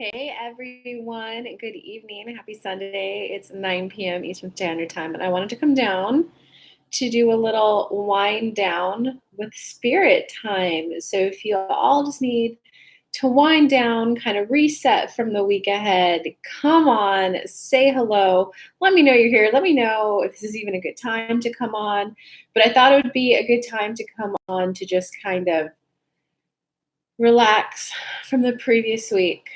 Hey everyone, good evening. Happy Sunday. It's 9 p.m. Eastern Standard Time, and I wanted to come down to do a little wind down with spirit time. So if you all just need to wind down, kind of reset from the week ahead, come on, say hello. Let me know you're here. Let me know if this is even a good time to come on. But I thought it would be a good time to come on to just kind of relax from the previous week,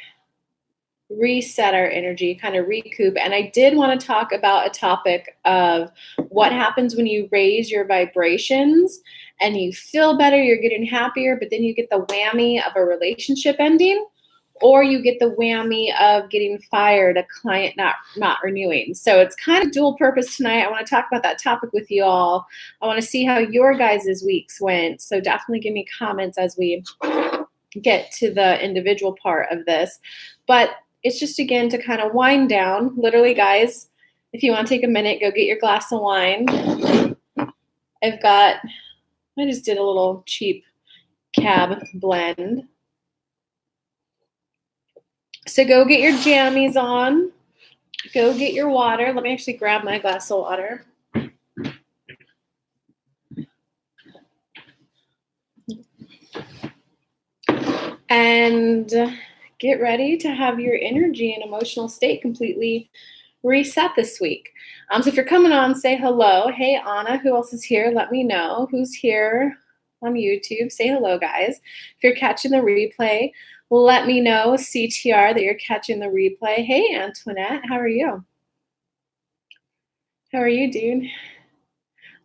reset our energy, kind of recoup. And I did want to talk about a topic of what happens when you raise your vibrations and you feel better, you're getting happier, but then you get the whammy of a relationship ending, or you get the whammy of getting fired, a client not renewing. So it's kind of dual purpose tonight. I want to talk about that topic with you all. I want to see how your guys' weeks went. So definitely give me comments as we get to the individual part of this. But it's just, again, to kind of wind down. Literally, guys, if you want to take a minute, go get your glass of wine. I just did a little cheap cab blend. So go get your jammies on. Go get your water. Let me actually grab my glass of water. And get ready to have your energy and emotional state completely reset this week. So if you're coming on, say hello. Hey, Anna, who else is here? Let me know who's here on YouTube. Say hello, guys. If you're catching the replay, let me know, CTR, that you're catching the replay. Hey, Antoinette, how are you? How are you, dude?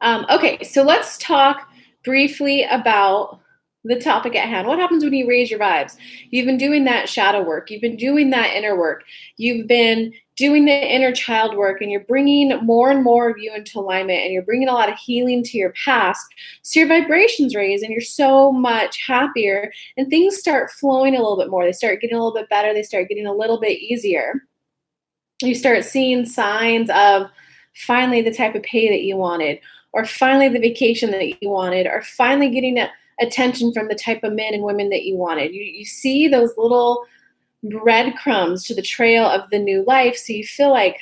Okay, so let's talk briefly about the topic at hand. What happens when you raise your vibes? You've been doing that shadow work. You've been doing that inner work. You've been doing the inner child work, and you're bringing more and more of you into alignment, and you're bringing a lot of healing to your past. So your vibrations raise, and you're so much happier, and things start flowing a little bit more. They start getting a little bit better. They start getting a little bit easier. You start seeing signs of finally the type of pay that you wanted, or finally the vacation that you wanted, or finally getting attention from the type of men and women that you wanted. You see those little breadcrumbs to the trail of the new life, so you feel like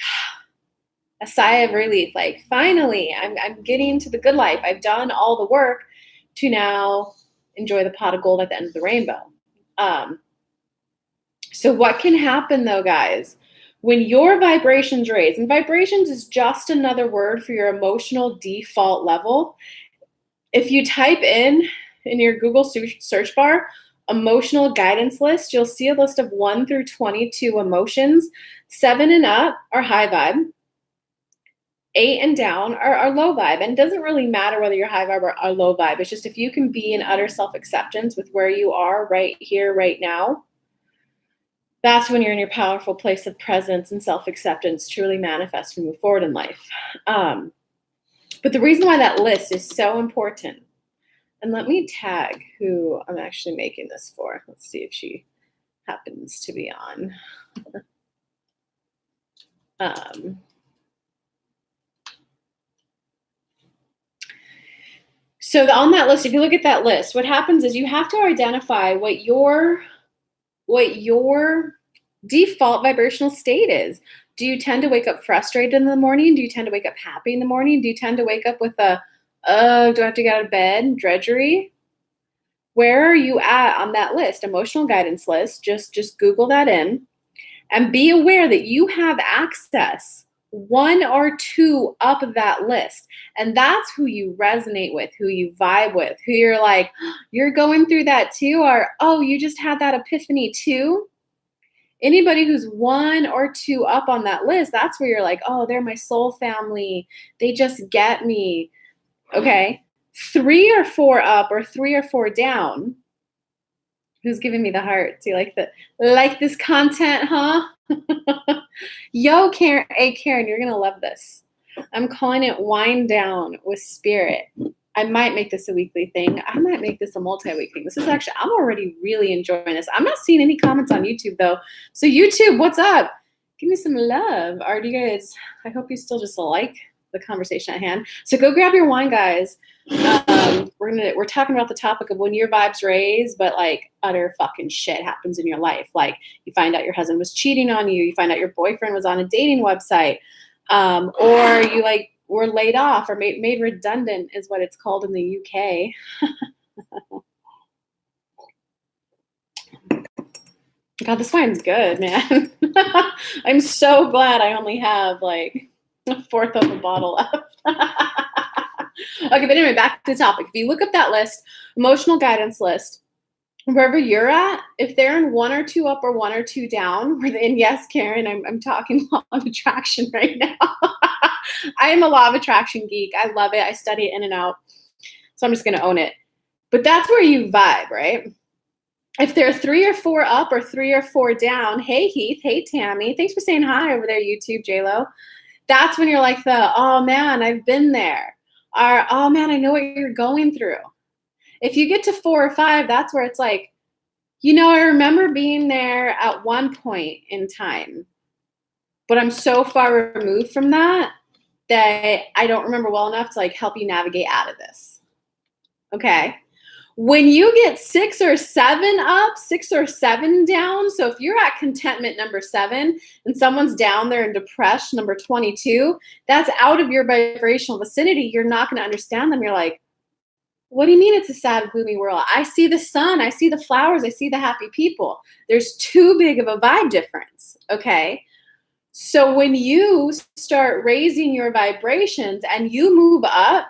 a sigh of relief, like finally I'm getting to the good life. I've done all the work to now enjoy the pot of gold at the end of the rainbow. So what can happen though, guys, when your vibrations raise? And vibrations is just another word for your emotional default level. If you type in your Google search bar, emotional guidance list, you'll see a list of 1 through 22 emotions. 7 and up are high vibe. 8 and down are low vibe. And it doesn't really matter whether you're high vibe or low vibe. It's just if you can be in utter self-acceptance with where you are right here, right now, that's when you're in your powerful place of presence and self-acceptance to really manifest and move forward in life. But the reason why that list is so important, and let me tag who I'm actually making this for. Let's see if she happens to be on. So on that list, if you look at that list, what happens is you have to identify what your default vibrational state is. Do you tend to wake up frustrated in the morning? Do you tend to wake up happy in the morning? Do you tend to wake up with a, oh, do I have to get out of bed? Drudgery? Where are you at on that list? Emotional guidance list. Just Google that in and be aware that you have access 1 or 2 up that list. And that's who you resonate with, who you vibe with, who you're like, you're going through that too, or, oh, you just had that epiphany too. Anybody who's 1 or 2 up on that list, that's where you're like, oh, they're my soul family. They just get me. Okay. 3 or 4 up or 3 or 4 down. Who's giving me the heart? Do you like this content, huh? Yo, Karen, hey, Karen, you're going to love this. I'm calling it Wind Down with Spirit. I might make this a weekly thing. I might make this a multi-week thing. This is actually, I'm already really enjoying this. I'm not seeing any comments on YouTube though. So YouTube, what's up? Give me some love. Are you guys, I hope you still just like the conversation at hand. So go grab your wine, guys. We're talking about the topic of when your vibes raise, but like utter fucking shit happens in your life. Like you find out your husband was cheating on you. You find out your boyfriend was on a dating website, or you like were laid off or made redundant is what it's called in the UK. God, this wine's good, man. I'm so glad I only have like a fourth of a bottle left. Okay, but anyway, back to the topic. If you look up that list, emotional guidance list, wherever you're at, if they're in 1 or 2 up or 1 or 2 down, and yes, Karen, I'm talking law of attraction right now. I am a law of attraction geek. I love it. I study it in and out. So I'm just going to own it. But that's where you vibe, right? If they're 3 or 4 up or 3 or 4 down, hey, Heath, hey, Tammy, thanks for saying hi over there, YouTube, JLo. That's when you're like oh, man, I've been there. Or, oh, man, I know what you're going through. If you get to 4 or 5, that's where it's like, I remember being there at one point in time, but I'm so far removed from that I don't remember well enough to like help you navigate out of this. Okay. When you get 6 or 7 up, 6 or 7 down, so if you're at contentment number 7 and someone's down there in depression number 22, that's out of your vibrational vicinity. You're not going to understand them. You're like, what do you mean it's a sad, gloomy world? I see the sun. I see the flowers. I see the happy people. There's too big of a vibe difference, okay? So when you start raising your vibrations and you move up,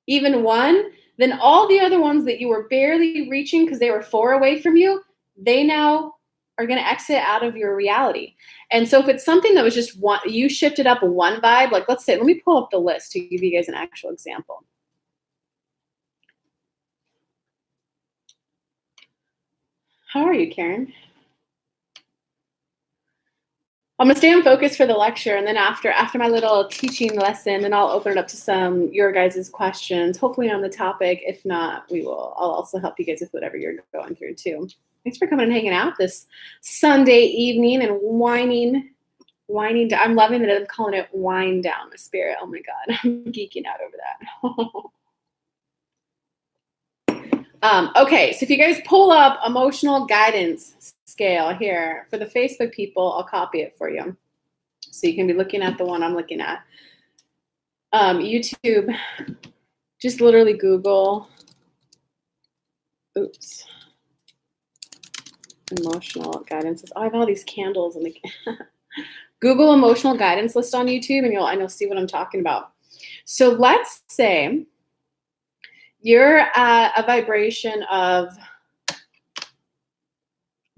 even 1, then all the other ones that you were barely reaching because they were 4 away from you, they now are going to exit out of your reality. And so if it's something that was just one, you shifted up 1 vibe, like let's say, let me pull up the list to give you guys an actual example. How are you, Karen? I'm gonna stay on focus for the lecture, and then after my little teaching lesson, then I'll open it up to your guys' questions, hopefully on the topic. If not, I'll also help you guys with whatever you're going through too. Thanks for coming and hanging out this Sunday evening and whining. I'm loving that I'm calling it wine down my spirit. Oh my God, I'm geeking out over that. Okay, so if you guys pull up emotional guidance scale here for the Facebook people, I'll copy it for you. So you can be looking at the one I'm looking at. YouTube, just literally Google, emotional guidance. Oh, I have all these candles in the Google emotional guidance list on YouTube and you'll see what I'm talking about. So let's say you're at a vibration of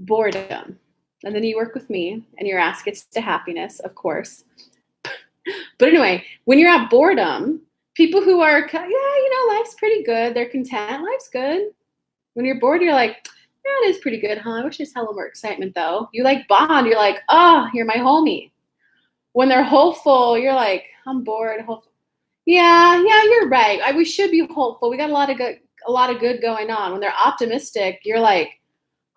boredom. And then you work with me and your ass gets to happiness, of course. But anyway, when you're at boredom, people who are, life's pretty good. They're content. Life's good. When you're bored, you're like, yeah, it is pretty good, huh? I wish I just had a little more excitement, though. You like bond. You're like, oh, you're my homie. When they're hopeful, you're like, I'm bored. Hopeful. Yeah, you're right. We should be hopeful. We got a lot of good going on. When they're optimistic, you're like,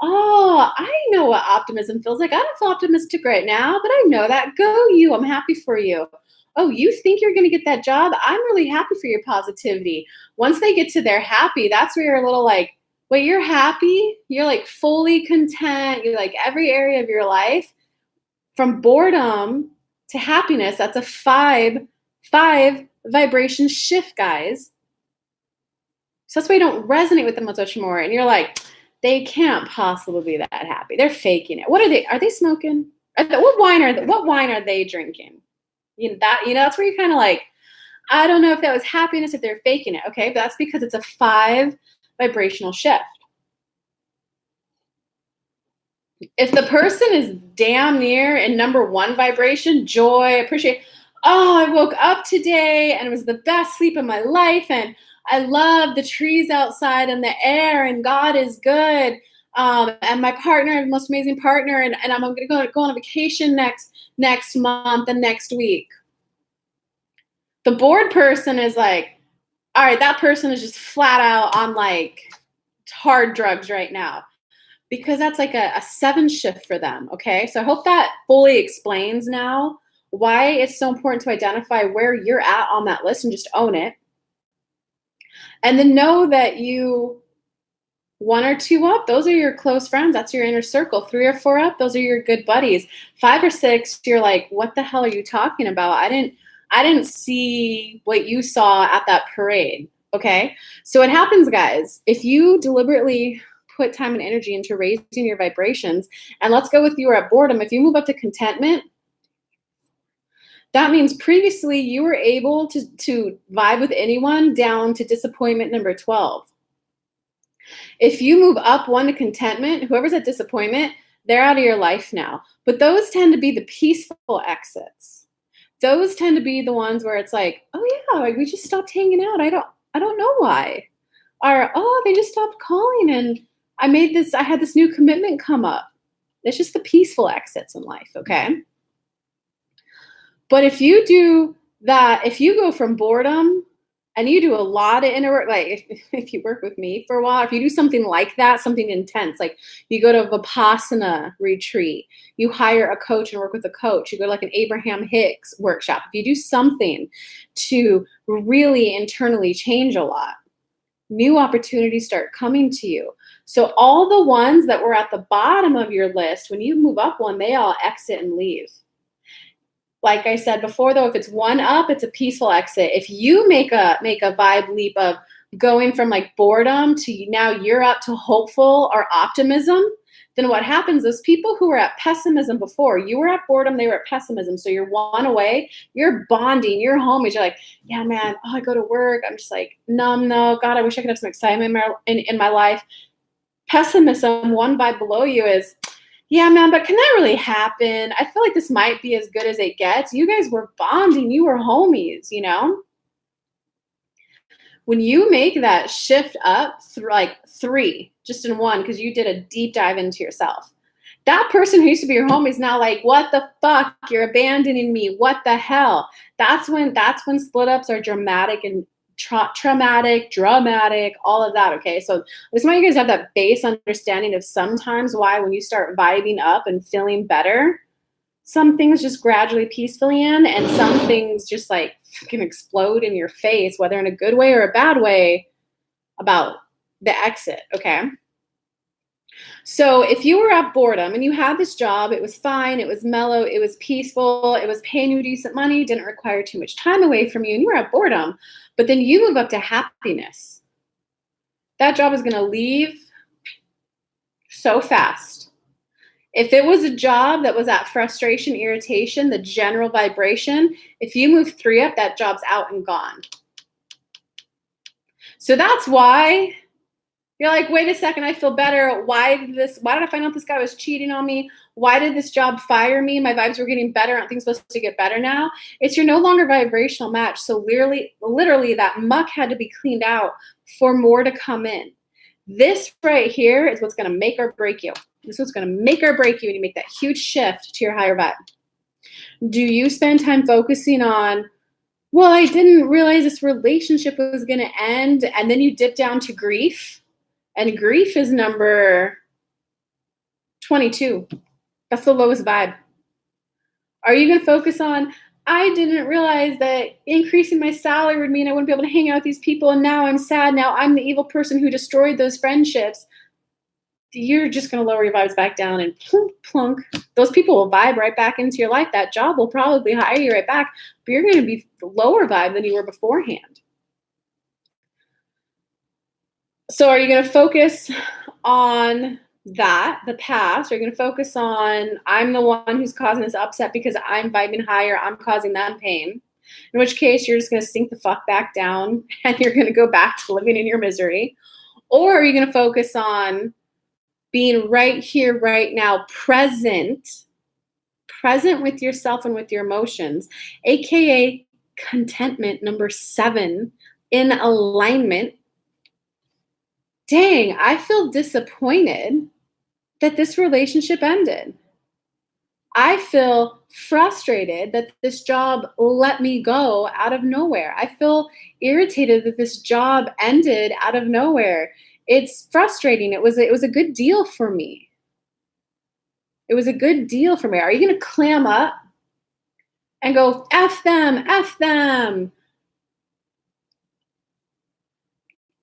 oh, I know what optimism feels like. I don't feel optimistic right now, but I know that. Go you. I'm happy for you. Oh, you think you're going to get that job? I'm really happy for your positivity. Once they get to their happy, that's where you're a little like, wait, you're happy? You're like fully content. You're like every area of your life from boredom to happiness. That's a five vibration shift, guys. So that's why you don't resonate with them much more. And you're like, they can't possibly be that happy. They're faking it. What are they? Are they smoking? What wine are they drinking? That's where you're kind of like, I don't know if that was happiness, if they're faking it. Okay, but that's because it's a 5 vibrational shift. If the person is damn near in number 1 vibration, joy, appreciate, oh, I woke up today and it was the best sleep of my life and I love the trees outside and the air and God is good. And my partner, the most amazing partner, and I'm going to go on a vacation next month and next week. The bored person is like, all right, that person is just flat out on like hard drugs right now because that's like a 7 shift for them. Okay. So I hope that fully explains now why it's so important to identify where you're at on that list and just own it. And then know that you, one or two up, those are your close friends. That's your inner circle. Three or four up, those are your good buddies. Five or six, you're like, what the hell are you talking about? I didn't see what you saw at that parade. Okay. So what happens, guys, if you deliberately put time and energy into raising your vibrations, and let's go with you were at boredom, if you move up to contentment, that means previously you were able to vibe with anyone down to disappointment number 12. If you move up one to contentment, whoever's at disappointment, they're out of your life now. But those tend to be the peaceful exits. Those tend to be the ones where it's like, oh yeah, like we just stopped hanging out. I don't know why. Or, oh, they just stopped calling and I had this new commitment come up. It's just the peaceful exits in life, okay? But if you do that, if you go from boredom and you do a lot of inner work, like if you work with me for a while, if you do something like that, something intense, like you go to a Vipassana retreat, you hire a coach and work with a coach, you go to like an Abraham Hicks workshop, if you do something to really internally change a lot, new opportunities start coming to you. So all the ones that were at the bottom of your list, when you move up one, they all exit and leave. Like I said before, though, if it's one up, it's a peaceful exit. If you make a vibe leap of going from like boredom to now you're up to hopeful or optimism, then what happens, those people who were at pessimism before, you were at boredom, they were at pessimism. So you're one away, you're bonding, you're homies. You're like, yeah, man, oh, I go to work. I'm just like, no, God, I wish I could have some excitement in my life. Pessimism, one vibe below you is, yeah, man, but can that really happen? I feel like this might be as good as it gets. You guys were bonding. You were homies, you know? When you make that shift up through like 3, just in one, because you did a deep dive into yourself, that person who used to be your homie is now like, what the fuck? You're abandoning me. What the hell? That's when split ups are dramatic and traumatic, dramatic, all of that. Okay. So I just want you guys to have that base understanding of sometimes why when you start vibing up and feeling better, some things just gradually peacefully end and some things just like can explode in your face, whether in a good way or a bad way, about the exit. Okay. So if you were at boredom and you had this job, it was fine, it was mellow, it was peaceful, it was paying you decent money, didn't require too much time away from you, and you were at boredom, but then you move up to happiness. That job is going to leave so fast. If it was a job that was at frustration, irritation, the general vibration, if you move 3 up, that job's out and gone. So that's why you're like, wait a second, I feel better. Why did I find out this guy was cheating on me? Why did this job fire me? My vibes were getting better. Aren't things supposed to get better now? It's you're no longer vibrational match. So literally that muck had to be cleaned out for more to come in. This right here is what's going to make or break you. This is what's going to make or break you when you make that huge shift to your higher vibe. Do you spend time focusing on, well, I didn't realize this relationship was going to end, and then you dip down to grief? And grief is number 22. That's the lowest vibe. Are you going to focus on, I didn't realize that increasing my salary would mean I wouldn't be able to hang out with these people, and now I'm sad. Now I'm the evil person who destroyed those friendships. You're just going to lower your vibes back down and plunk, plunk. Those people will vibe right back into your life. That job will probably hire you right back, but you're going to be lower vibe than you were beforehand. So are you going to focus on that, the past? Are you going to focus on, I'm the one who's causing this upset because I'm vibing higher, I'm causing them pain? In which case, you're just going to sink the fuck back down and you're going to go back to living in your misery. Or are you going to focus on being right here, right now, present with yourself and with your emotions, aka contentment, number 7, in alignment? Dang, I feel disappointed that this relationship ended. I feel frustrated that this job let me go out of nowhere. I feel irritated that this job ended out of nowhere. It's frustrating. It was a good deal for me. It was a good deal for me. Are you going to clam up and go, F them, F them?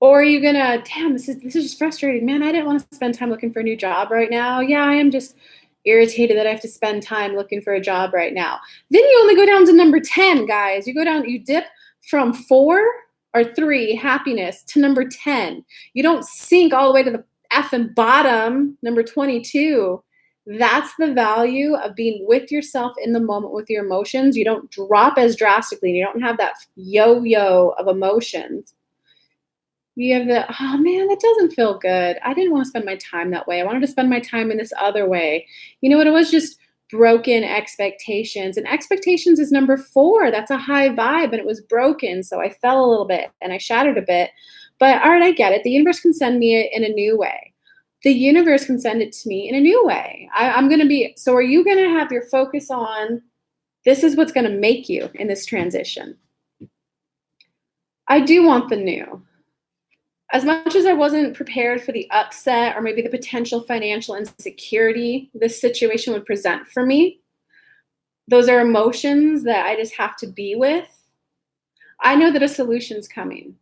Or are you gonna, damn, this is just frustrating, man. I didn't want to spend time looking for a new job right now. Yeah, I am just irritated that I have to spend time looking for a job right now. Then you only go down to number 10, guys. You go down, you dip from 4 or 3 happiness to number 10. You don't sink all the way to the effing bottom, number 22. That's the value of being with yourself in the moment with your emotions. You don't drop as drastically. You don't have that yo-yo of emotions. You have the, oh man, that doesn't feel good. I didn't want to spend my time that way. I wanted to spend my time in this other way. You know what? It was just broken expectations. And expectations is number 4. That's a high vibe, and it was broken. So I fell a little bit and I shattered a bit. But all right, I get it. The universe can send me it in a new way. The universe can send it to me in a new way. I'm going to be, so are you going to have your focus on this is what's going to make you in this transition? I do want the new. As much as I wasn't prepared for the upset or maybe the potential financial insecurity this situation would present for me, those are emotions that I just have to be with. I know that a solution's coming.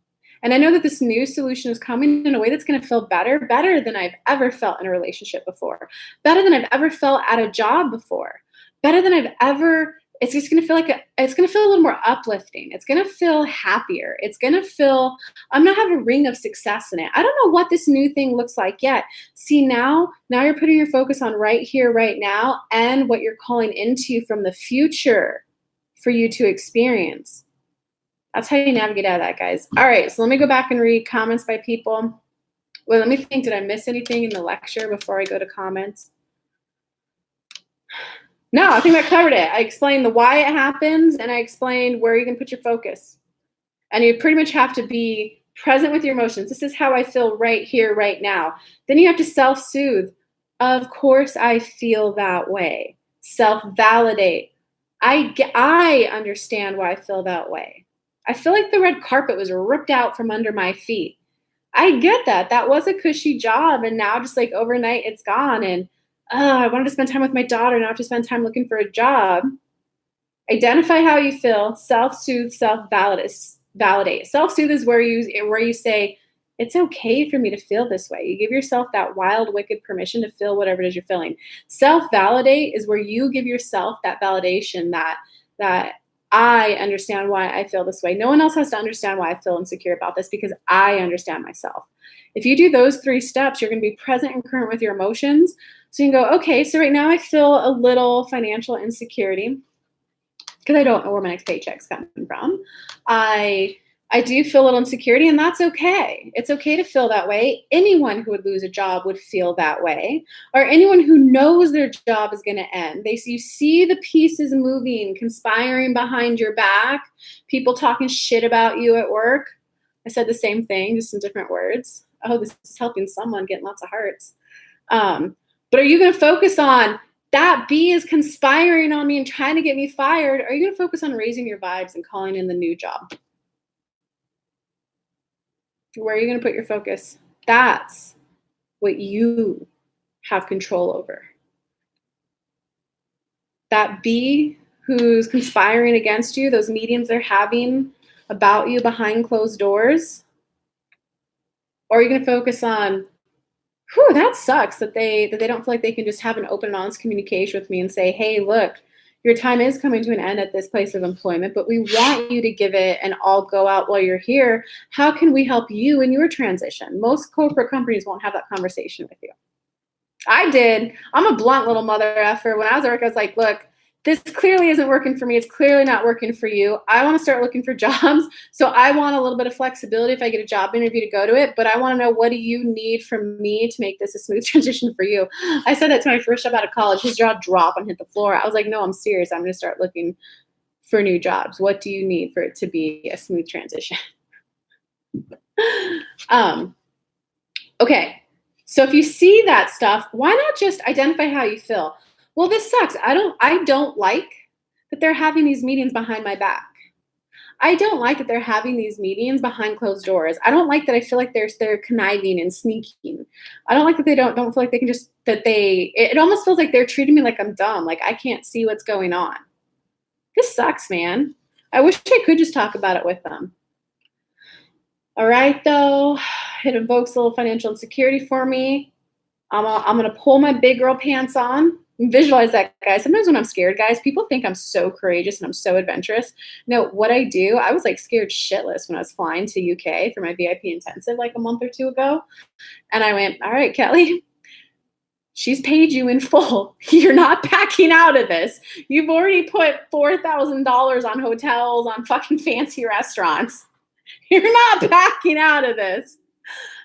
And I know that this new solution is coming in a way that's going to feel better than I've ever felt in a relationship before, better than I've ever felt at a job before, better than I've ever. It's just going to feel it's going to feel a little more uplifting. It's going to feel happier. It's going to feel, I'm going to have a ring of success in it. I don't know what this new thing looks like yet. See, now you're putting your focus on right here, right now, and what you're calling into from the future for you to experience. That's how you navigate out of that, guys. All right, so let me go back and read comments by people. Well, let me think, did I miss anything in the lecture before I go to comments? No, I think that covered it. I explained the why it happens, and I explained where you can put your focus. And you pretty much have to be present with your emotions. This is how I feel right here, right now. Then you have to self-soothe. Of course I feel that way. Self-validate. I understand why I feel that way. I feel like the red carpet was ripped out from under my feet. I get that. That was a cushy job, and now just like overnight it's gone. And I wanted to spend time with my daughter. Now I have to spend time looking for a job. Identify how you feel. Self-soothe, self-validate. Self-soothe is where you say, it's okay for me to feel this way. You give yourself that wild, wicked permission to feel whatever it is you're feeling. Self-validate is where you give yourself that validation that I understand why I feel this way. No one else has to understand why I feel insecure about this because I understand myself. If you do those 3 steps, you're going to be present and current with your emotions. So you can go, okay, so right now I feel a little financial insecurity because I don't know where my next paycheck's coming from. I do feel a little insecurity, and that's okay. It's okay to feel that way. Anyone who would lose a job would feel that way, or anyone who knows their job is going to end. You see the pieces moving, conspiring behind your back, people talking shit about you at work. I said the same thing, just in different words. Oh, this is helping someone, getting lots of hearts. But are you going to focus on that bee is conspiring on me and trying to get me fired? Or are you going to focus on raising your vibes and calling in the new job? Where are you going to put your focus? That's what you have control over. That bee who's conspiring against you, those meetings they're having about you behind closed doors, or are you going to focus on, whew, that sucks that they don't feel like they can just have an open, honest communication with me and say, hey, look, your time is coming to an end at this place of employment, but we want you to give it and all go out while you're here. How can we help you in your transition? Most corporate companies won't have that conversation with you. I did. I'm a blunt little mother effer. When I was at work, I was like, look, this clearly isn't working for me. It's clearly not working for you. I want to start looking for jobs. So I want a little bit of flexibility if I get a job interview to go to it. But I want to know, what do you need from me to make this a smooth transition for you? I said that to my first job out of college. His jaw dropped and hit the floor. I was like, no, I'm serious. I'm going to start looking for new jobs. What do you need for it to be a smooth transition? Okay. So if you see that stuff, why not just identify how you feel? Well, this sucks. I don't like that they're having these meetings behind my back. I don't like that they're having these meetings behind closed doors. I don't like that I feel like they're conniving and sneaking. I don't like that they don't feel like they can just, it almost feels like they're treating me like I'm dumb, like I can't see what's going on. This sucks, man. I wish I could just talk about it with them. All right, though. It invokes a little financial insecurity for me. I'm gonna pull my big girl pants on. Visualize that, guys. Sometimes when I'm scared, guys, people think I'm so courageous and I'm so adventurous. No, what I do, I was like scared shitless when I was flying to UK for my VIP intensive like a month or two ago. And I went, all right, Kelly, she's paid you in full. You're not backing out of this. You've already put $4,000 on hotels, on fucking fancy restaurants. You're not backing out of this.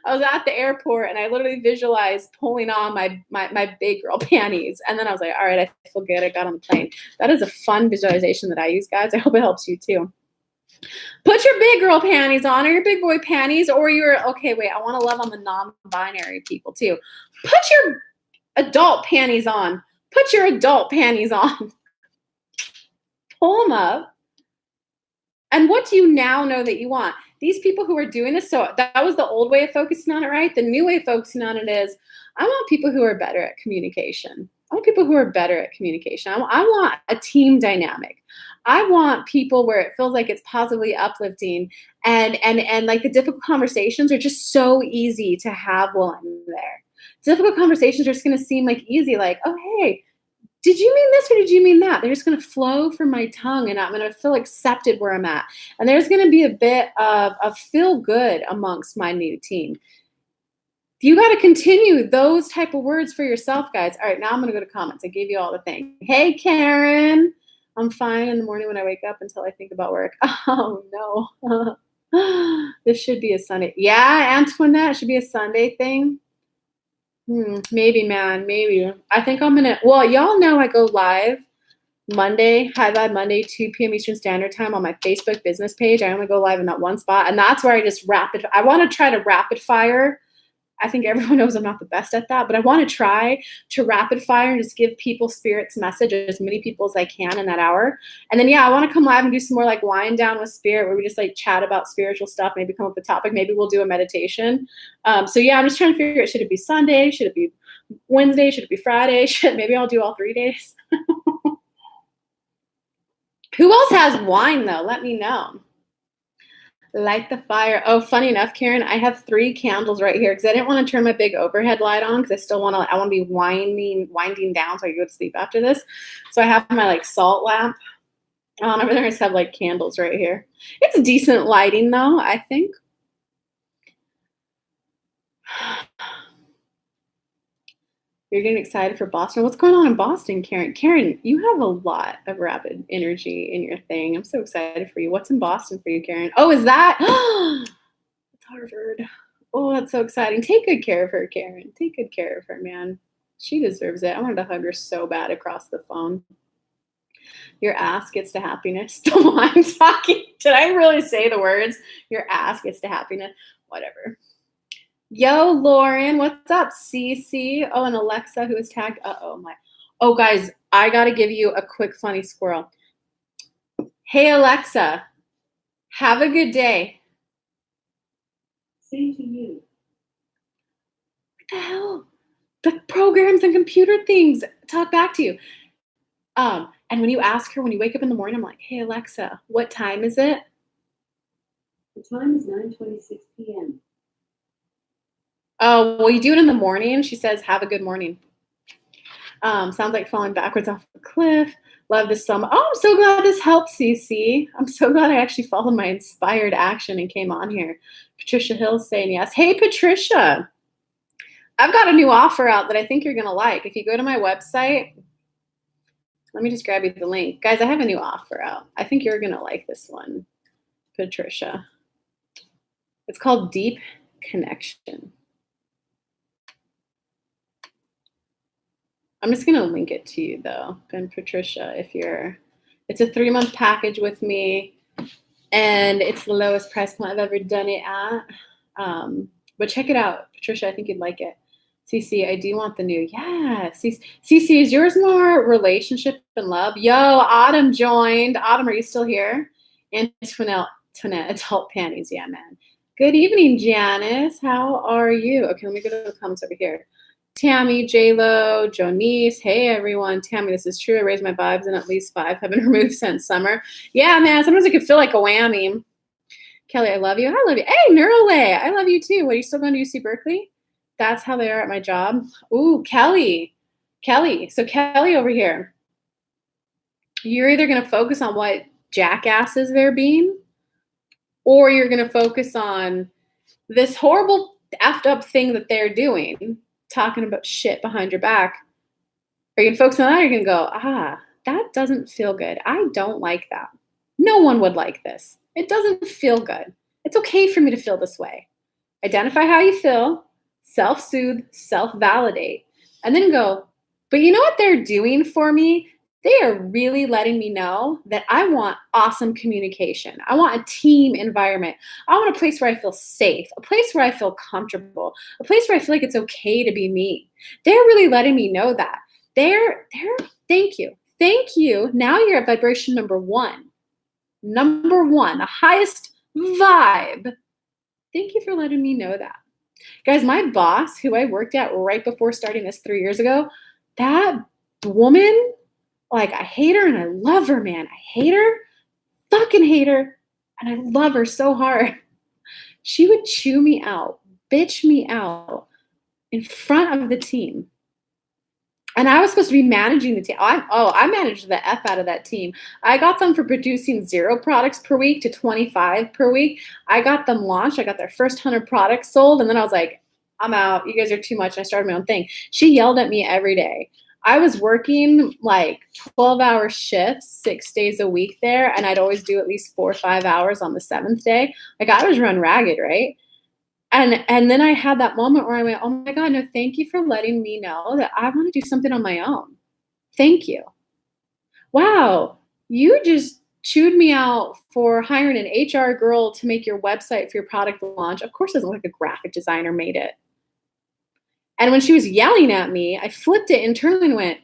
I was at the airport and I literally visualized pulling on my big girl panties. And then I was like, all right, I feel good. I got on the plane. That is a fun visualization that I use, guys. I hope it helps you too. Put your big girl panties on or your big boy panties, or okay, wait, I want to love on the non-binary people too. Put your adult panties on. Put your adult panties on. Pull them up. And what do you now know that you want? These people who are doing this, so that was the old way of focusing on it, right? The new way of focusing on it is, I want people who are better at communication. I want people who are better at communication. I want a team dynamic. I want people where it feels like it's positively uplifting and like the difficult conversations are just so easy to have while I'm there. Difficult conversations are just going to seem like easy, like, oh, hey, did you mean this or did you mean that? They're just going to flow from my tongue and I'm going to feel accepted where I'm at. And there's going to be a bit of feel good amongst my new team. You got to continue those type of words for yourself, guys. All right, now I'm going to go to comments. I gave you all the thing. Hey, Karen. I'm fine in the morning when I wake up until I think about work. Oh, no. This should be a Sunday. Yeah, Antoinette, it should be a Sunday thing. Maybe, man, maybe. I think I'm gonna, well, y'all know I go live Monday, High Vibe Monday, 2 p.m. Eastern Standard Time on my Facebook business page. I only go live in that one spot, and that's where I just I want to try to rapid fire. I think everyone knows I'm not the best at that, but I want to try to rapid fire and just give people Spirit's message, as many people as I can in that hour. And then, yeah, I want to come live and do some more like wind down with Spirit where we just like chat about spiritual stuff, maybe come up with a topic. Maybe we'll do a meditation. So yeah, I'm just trying to figure out, should it be Sunday? Should it be Wednesday? Should it be Friday? Maybe I'll do all 3 days. Who else has wine though? Let me know. Light the fire. Oh, funny enough, Karen, I have 3 candles right here because I didn't want to turn my big overhead light on because I still want to. I want to be winding down so I can go to sleep after this. So I have my like salt lamp on over there. I just have like candles right here. It's decent lighting though, I think. You're getting excited for Boston. What's going on in Boston, Karen? Karen, you have a lot of rapid energy in your thing. I'm so excited for you. What's in Boston for you, Karen? Oh, is that? It's Harvard. Oh, that's so exciting. Take good care of her, Karen. Take good care of her, man. She deserves it. I wanted to hug her so bad across the phone. Your ass gets to happiness. The one I'm talking. Did I really say the words? Your ass gets to happiness. Whatever. Yo, Lauren, what's up? Cece. Oh, and Alexa, who is tagged. Oh, guys, I got to give you a quick funny squirrel. Hey, Alexa, have a good day. Same to you. What the hell? The programs and computer things talk back to you. And when you ask her, when you wake up in the morning, I'm like, hey, Alexa, what time is it? The time is 9:26 p.m. Oh, well, you do it in the morning. She says, have a good morning. Sounds like falling backwards off a cliff. Love this so much. Oh, I'm so glad this helped, Cece. I'm so glad I actually followed my inspired action and came on here. Patricia Hill's saying yes. Hey, Patricia. I've got a new offer out that I think you're going to like. If you go to my website, let me just grab you the link. Guys, I have a new offer out. I think you're going to like this one, Patricia. It's called Deep Connection. I'm just going to link it to you, though. And Patricia, it's a 3-month package with me, and it's the lowest price point I've ever done it at. But check it out, Patricia. I think you'd like it. Cece, I do want the new. Yeah, Cece, is yours more relationship and love? Yo, Autumn joined. Autumn, are you still here? Antoinette, adult panties. Yeah, man. Good evening, Janice. How are you? Okay, let me go to the comments over here. Tammy, J-Lo, Jonice. Hey, everyone. Tammy, this is true. I raised my vibes and at least 5 have been removed since summer. Yeah, man. Sometimes it can feel like a whammy. Kelly, I love you. I love you. Hey, Neurolay. I love you too. What, are you still going to UC Berkeley? That's how they are at my job. Ooh, Kelly. So Kelly over here. You're either going to focus on what jackasses they're being, or you're going to focus on this horrible effed up thing that they're doing, talking about shit behind your back. Are you going to focus on that, or are you going to go, that doesn't feel good. I don't like that. No one would like this. It doesn't feel good. It's okay for me to feel this way. Identify how you feel, self-soothe, self-validate, and then go, but you know what they're doing for me? They are really letting me know that I want awesome communication. I want a team environment. I want a place where I feel safe, a place where I feel comfortable, a place where I feel like it's okay to be me. They're really letting me know that. Thank you. Thank you. Now you're at vibration number one. Number one, the highest vibe. Thank you for letting me know that. Guys, my boss, who I worked at right before starting this 3 years ago, that woman, like, I hate her and I love her, man. I hate her, fucking hate her, and I love her so hard. She would chew me out, bitch me out in front of the team. And I was supposed to be managing the team. I managed the F out of that team. I got them from producing 0 products per week to 25 per week. I got them launched. I got their first 100 products sold. And then I was like, I'm out. You guys are too much. And I started my own thing. She yelled at me every day. I was working like 12-hour shifts, 6 days a week there. And I'd always do at least 4 or 5 hours on the 7th day. Like, I was run ragged, right? And then I had that moment where I went, oh my God, no, thank you for letting me know that I want to do something on my own. Thank you. Wow, you just chewed me out for hiring an HR girl to make your website for your product launch. Of course, it doesn't look like a graphic designer made it. And when she was yelling at me, I flipped it internally and went,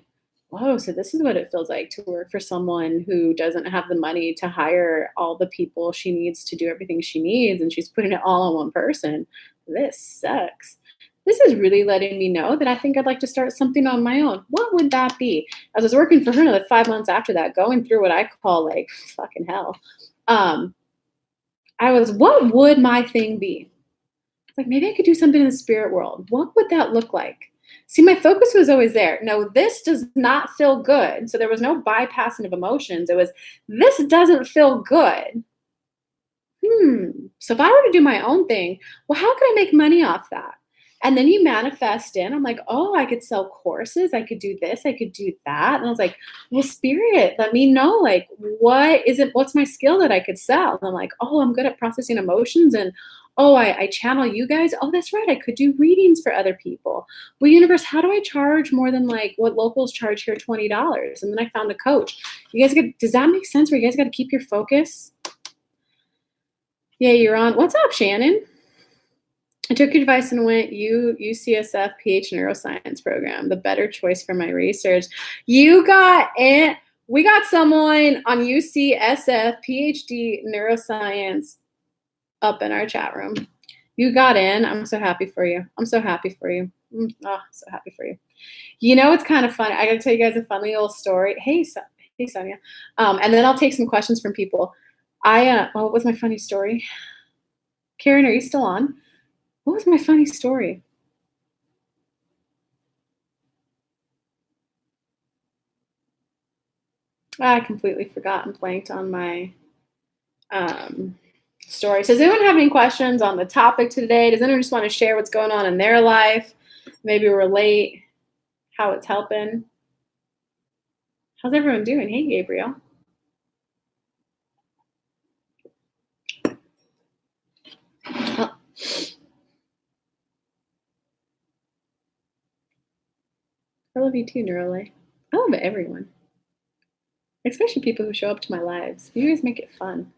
whoa, so this is what it feels like to work for someone who doesn't have the money to hire all the people she needs to do everything she needs, and she's putting it all on one person. This sucks. This is really letting me know that I think I'd like to start something on my own. What would that be? I was working for her another 5 months after that, going through what I call like fucking hell. What would my thing be? Like, maybe I could do something in the spirit world. What would that look like? See, my focus was always there. No, this does not feel good. So there was no bypassing of emotions. It was, this doesn't feel good. So if I were to do my own thing, well, how could I make money off that? And then you manifest in, I'm like, oh, I could sell courses. I could do this. I could do that. And I was like, well, spirit, let me know, like, what's my skill that I could sell? And I'm like, oh, I'm good at processing emotions. And oh, I channel you guys. Oh, that's right. I could do readings for other people. Well, universe, how do I charge more than like what locals charge here, $20? And then I found a coach. You guys does that make sense where you guys got to keep your focus? Yeah, you're on. What's up, Shannon? I took your advice and went UCSF PH Neuroscience program, the better choice for my research. You got it. We got someone on UCSF PhD Neuroscience up in our chat room. You got in. I'm so happy for you. I'm so happy for you. Oh, so happy for you. You know, it's kind of fun. I got to tell you guys a funny little story. Hey, Sonia. And then I'll take some questions from people. What was my funny story? Karen, are you still on? What was my funny story? I completely forgot and blanked on my story. So does anyone have any questions on the topic today? Does anyone just want to share what's going on in their life? Maybe relate how it's helping? How's everyone doing? Hey, Gabriel. Oh. I love you too, Neuralay. I love everyone. Especially people who show up to my lives. You guys make it fun.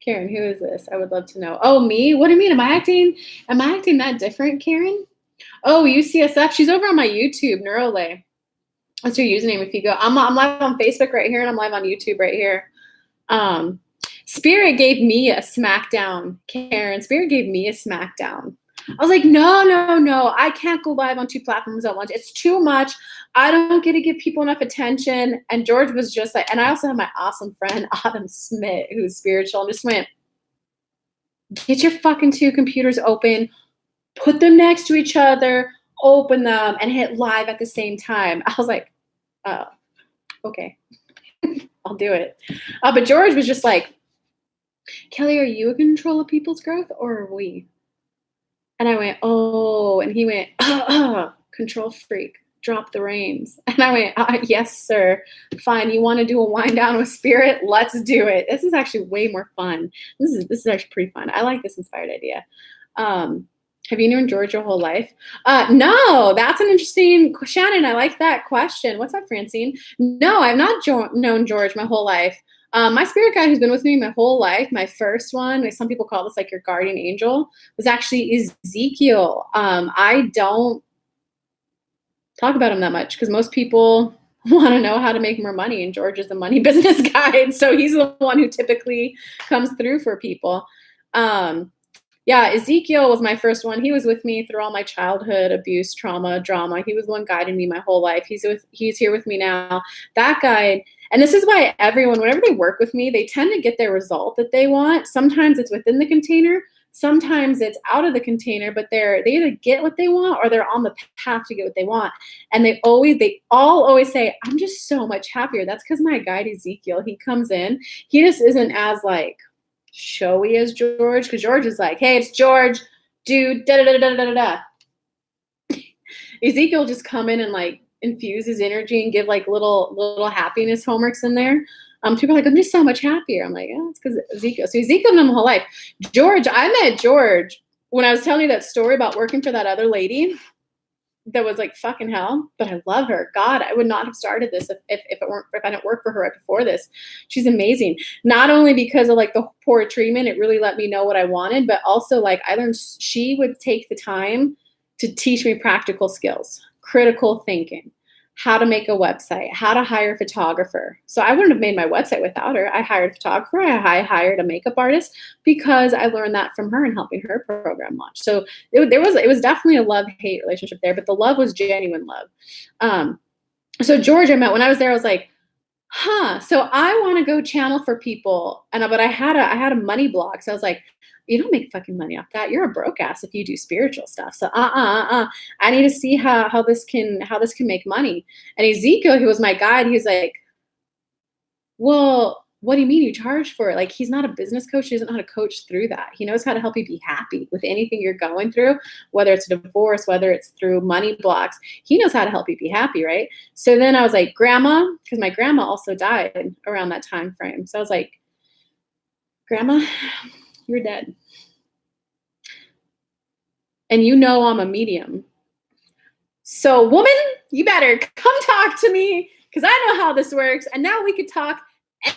Karen, who is this? I would love to know. Oh, me? What do you mean? Am I acting that different, Karen? Oh, UCSF. She's over on my YouTube, Neuralay. That's her username if you go. I'm live on Facebook right here, and I'm live on YouTube right here. Spirit gave me a smackdown, Karen. Spirit gave me a smackdown. I was like, no, I can't go live on 2 platforms at once. It's too much. I don't get to give people enough attention. And George was just like, and I also have my awesome friend, Autumn Smith, who's spiritual, and just went, get your fucking 2 computers open, put them next to each other, open them, and hit live at the same time. I was like, oh, okay, I'll do it. But George was just like, Kelly, are you in control of people's growth or are we? And I went, oh, and he went, control freak, drop the reins. And I went, yes, sir. Fine. You want to do a wind down with spirit? Let's do it. This is actually way more fun. This is actually pretty fun. I like this inspired idea. Have you known George your whole life? No, that's an interesting, Shannon, I like that question. What's up, Francine? No, I've not known George my whole life. My spirit guide who's been with me my whole life, my first one, some people call this like your guardian angel, was actually Ezekiel. I don't talk about him that much because most people want to know how to make more money, and George is the money business guide, so he's the one who typically comes through for people. Yeah, Ezekiel was my first one. He was with me through all my childhood abuse, trauma, drama. He was the one guiding me my whole life. He's here with me now. That guide, and this is why everyone, whenever they work with me, they tend to get their result that they want. Sometimes it's within the container. Sometimes it's out of the container, but they either get what they want or they're on the path to get what they want. And they all always say, I'm just so much happier. That's because my guide Ezekiel, he comes in, he just isn't as like showy as George, because George is like, hey, it's George, dude, da da da da da da da. Ezekiel just come in and like infuse his energy and give like little happiness homeworks in there. People are like, I'm just so much happier. I'm like, oh, it's because Ezekiel. So Ezekiel known my whole life. George, I met George when I was telling you that story about working for that other lady that was like fucking hell, but I love her. God, I would not have started this if I didn't work for her right before this. She's amazing. Not only because of like the poor treatment, it really let me know what I wanted, but also like I learned she would take the time to teach me practical skills, critical thinking, how to make a website, how to hire a photographer. So I wouldn't have made my website without her. I hired a photographer, I hired a makeup artist because I learned that from her and helping her program launch. So it was definitely a love-hate relationship there, but the love was genuine love. So George I met when I was there, I was like, so I want to go channel for people. But I had a money block. So I was like, you don't make fucking money off that. You're a broke ass if you do spiritual stuff. So I need to see how this can make money. And Ezekiel, who was my guide, he was like, well, what do you mean you charge for it? Like, he's not a business coach. He doesn't know how to coach through that. He knows how to help you be happy with anything you're going through, whether it's a divorce, whether it's through money blocks. He knows how to help you be happy, right? So then I was like, grandma, because my grandma also died around that time frame. So I was like, grandma, you're dead. And you know I'm a medium. So woman, you better come talk to me because I know how this works. And now we could talk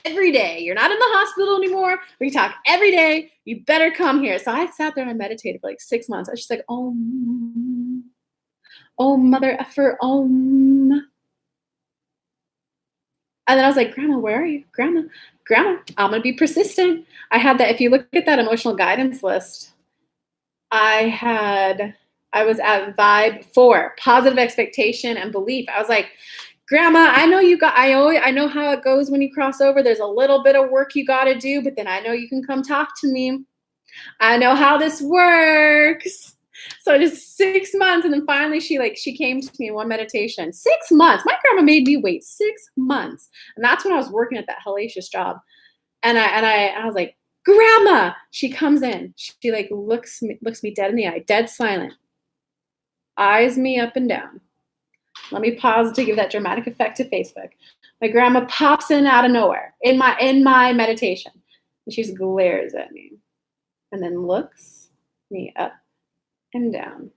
every day. You're not in the hospital anymore. We can talk every day. You better come here. So I sat there and I meditated for like 6 months. I was just like, oh mother effer, And then I was like, grandma, where are you? Grandma, I'm going to be persistent. I had that. If you look at that emotional guidance list, I was at vibe 4, positive expectation and belief. I was like, grandma, I know how it goes when you cross over. There's a little bit of work you got to do, but then I know you can come talk to me. I know how this works. So just 6 months. And then finally she came to me in one meditation. 6 months. My grandma made me wait 6 months. And that's when I was working at that hellacious job. And I was like, grandma, she comes in. She like looks me dead in the eye, dead silent. Eyes me up and down. Let me pause to give that dramatic effect to Facebook. My grandma pops in out of nowhere in my meditation. And she just glares at me and then looks me up and down.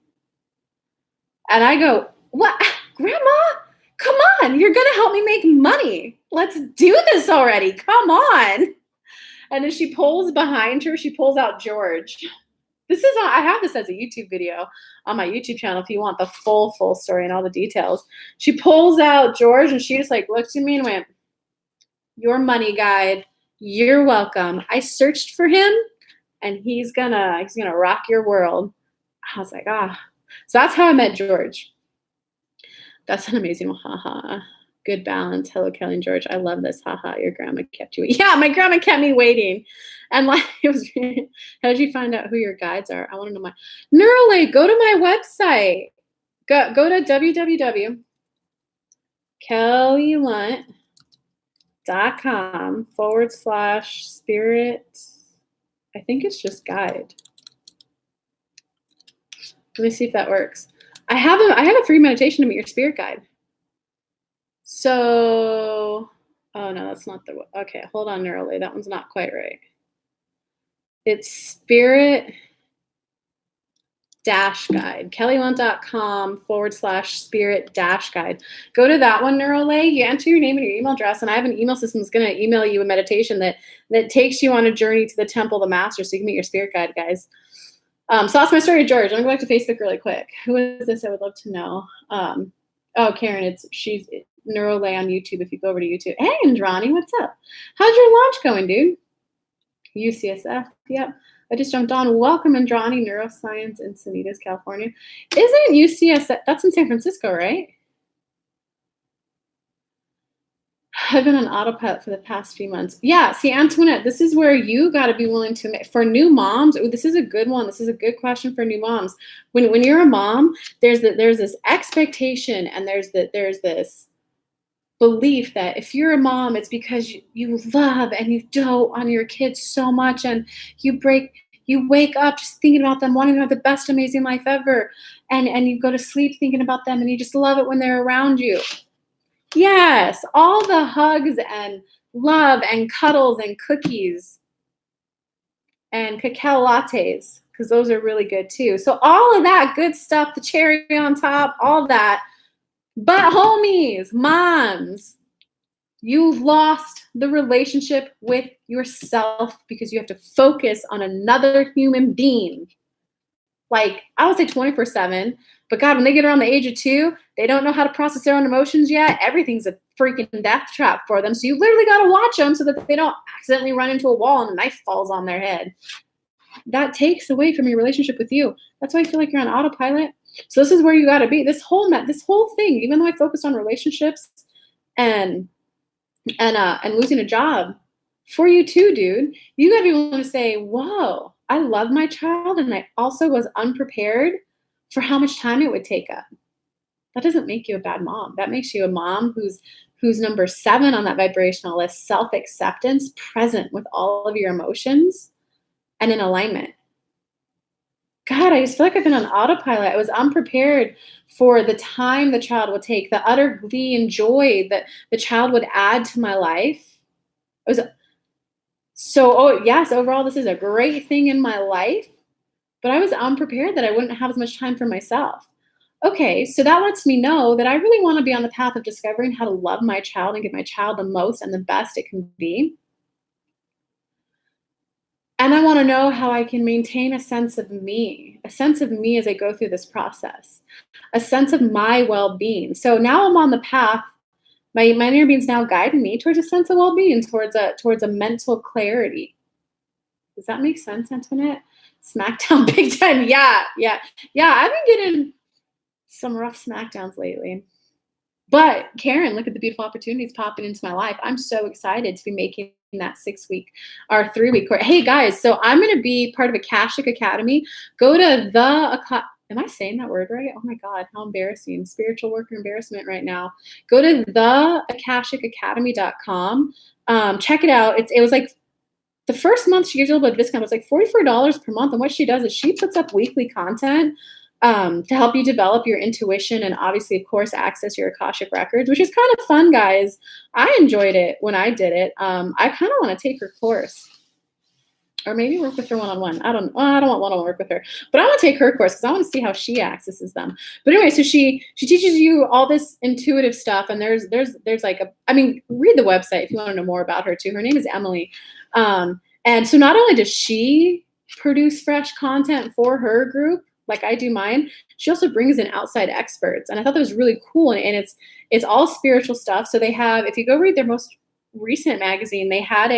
And I go, what? Grandma, come on. You're going to help me make money. Let's do this already. Come on. And then she pulls behind her. She pulls out George. I have this as a YouTube video on my YouTube channel if you want the full story and all the details. She pulls out George and she just like looked at me and went, your money guide, you're welcome. I searched for him and he's gonna rock your world. I was like, ah. So that's how I met George. That's an amazing one. Haha. Good balance. Hello, Kelly and George. I love this. Haha. Your grandma kept you. Yeah, my grandma kept me waiting. And like, it was, how did you find out who your guides are? I want to know my Neuralink. Go to my website. Go to www.kellylunt.com/spirit. I think it's just guide. Let me see if that works. I have a free meditation to meet your spirit guide. So, oh no, that's not the one. Okay, hold on, Neurally. That one's not quite right. It's spirit guide. kellylunt.com/spirit guide. Go to that one, Neuralay. You enter your name and your email address, and I have an email system that's going to email you a meditation that takes you on a journey to the temple of the master so you can meet your spirit guide, guys. So that's my story, George. I'm going to go back to Facebook really quick. Who is this? I would love to know. Oh, Karen, she's Neuralay on YouTube. If you go over to YouTube. Hey, Andrani, what's up? How's your launch going, dude? UCSF, yep. I just jumped on. Welcome, Andrani, Neuroscience in Sanitas, California. Isn't UCSF, that's in San Francisco, right? I've been on autopilot for the past few months. Yeah, see, Antoinette, this is where you got to be willing to make, for new moms, this is a good one. This is a good question for new moms. When you're a mom, there's this expectation and there's this belief that if you're a mom, it's because you love and you dote on your kids so much, and you wake up just thinking about them, wanting to have the best amazing life ever, and you go to sleep thinking about them, and you just love it when they're around you. Yes, all the hugs and love and cuddles and cookies and cacao lattes, because those are really good too. So all of that good stuff, the cherry on top, all that. But homies, moms, you lost the relationship with yourself because you have to focus on another human being. Like, I would say 24/7, but God, when they get around the age of 2, they don't know how to process their own emotions yet. Everything's a freaking death trap for them. So you literally got to watch them so that they don't accidentally run into a wall and a knife falls on their head. That takes away from your relationship with you. That's why I feel like you're on autopilot. So this is where you got to be. This whole thing, even though I focused on relationships and losing a job, for you too, dude, you got to be willing to say, whoa, I love my child, and I also was unprepared for how much time it would take up. That doesn't make you a bad mom. That makes you a mom who's number 7 on that vibrational list, self-acceptance, present with all of your emotions and in alignment. God, I just feel like I've been on autopilot. I was unprepared for the time the child would take, the utter glee and joy that the child would add to my life. Yes, overall, this is a great thing in my life, but I was unprepared that I wouldn't have as much time for myself. Okay, so that lets me know that I really want to be on the path of discovering how to love my child and give my child the most and the best it can be. And I want to know how I can maintain a sense of me as I go through this process, a sense of my well-being. So now I'm on the path. My inner being's now guiding me towards a sense of well-being, towards a mental clarity. Does that make sense, Antoinette? Smackdown Big Ten. Yeah. I've been getting some rough smackdowns lately. But Karen, look at the beautiful opportunities popping into my life. I'm so excited to be making that 6-week or 3-week course. Hey guys, so I'm going to be part of Akashic Academy. Go to am I saying that word right? Oh my God, how embarrassing. Spiritual worker embarrassment right now. Go to theakashicacademy.com. Check it out. It was like the first month she gives you a little bit of discount. It was like $44 per month. And what she does is she puts up weekly content to help you develop your intuition and obviously, of course, access your Akashic records, which is kind of fun, guys. I enjoyed it when I did it. I kind of want to take her course. Or maybe work with her one-on-one. I don't want one-on-one work with her, but I want to take her course because I want to see how she accesses them. But anyway, so she teaches you all this intuitive stuff, and there's like read the website if you want to know more about her too. Her name is Emily, and so not only does she produce fresh content for her group like I do mine, she also brings in outside experts, and I thought that was really cool. And it's all spiritual stuff. So they have, if you go read their most recent magazine, they had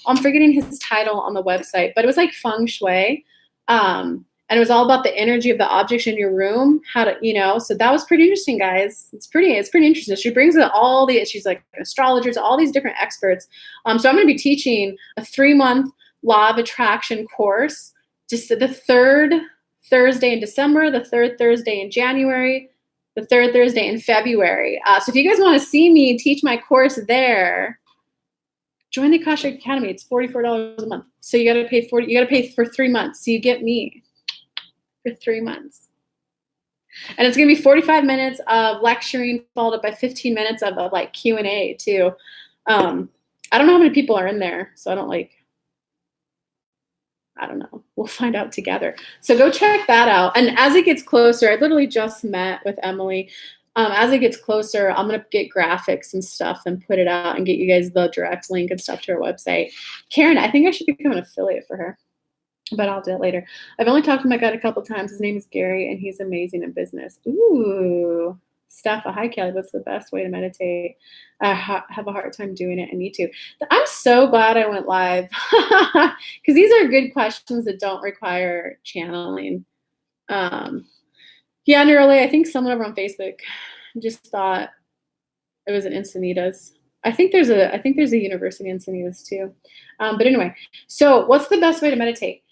I'm forgetting his title on the website, but it was like feng shui. And And it was all about the energy of the objects in your room, how to, so that was pretty interesting, guys. It's pretty interesting. She brings in she's like astrologers, all these different experts. So I'm going to be teaching a 3-month law of attraction course, just the third Thursday in December, the third Thursday in January, the third Thursday in February. So if you guys want to see me teach my course there, join the Akashic Academy. It's $44 a month. So you got to pay for 3 months. So you get me for 3 months. And it's going to be 45 minutes of lecturing, followed up by 15 minutes of like Q&A too. I don't know how many people are in there, so I don't know. We'll find out together. So go check that out. And as it gets closer, I literally just met with Emily. As it gets closer, I'm going to get graphics and stuff and put it out and get you guys the direct link and stuff to her website. Karen, I think I should become an affiliate for her, but I'll do it later. I've only talked to my guy a couple times. His name is Gary, and he's amazing in business. Ooh, Steph, hi, Kelly. What's the best way to meditate? I have a hard time doing it, and me too. I'm so glad I went live because these are good questions that don't require channeling. Yeah, Neroli, I think someone over on Facebook just thought it was an Encinitas. I think there's a university in Encinitas too. But anyway, so what's the best way to meditate?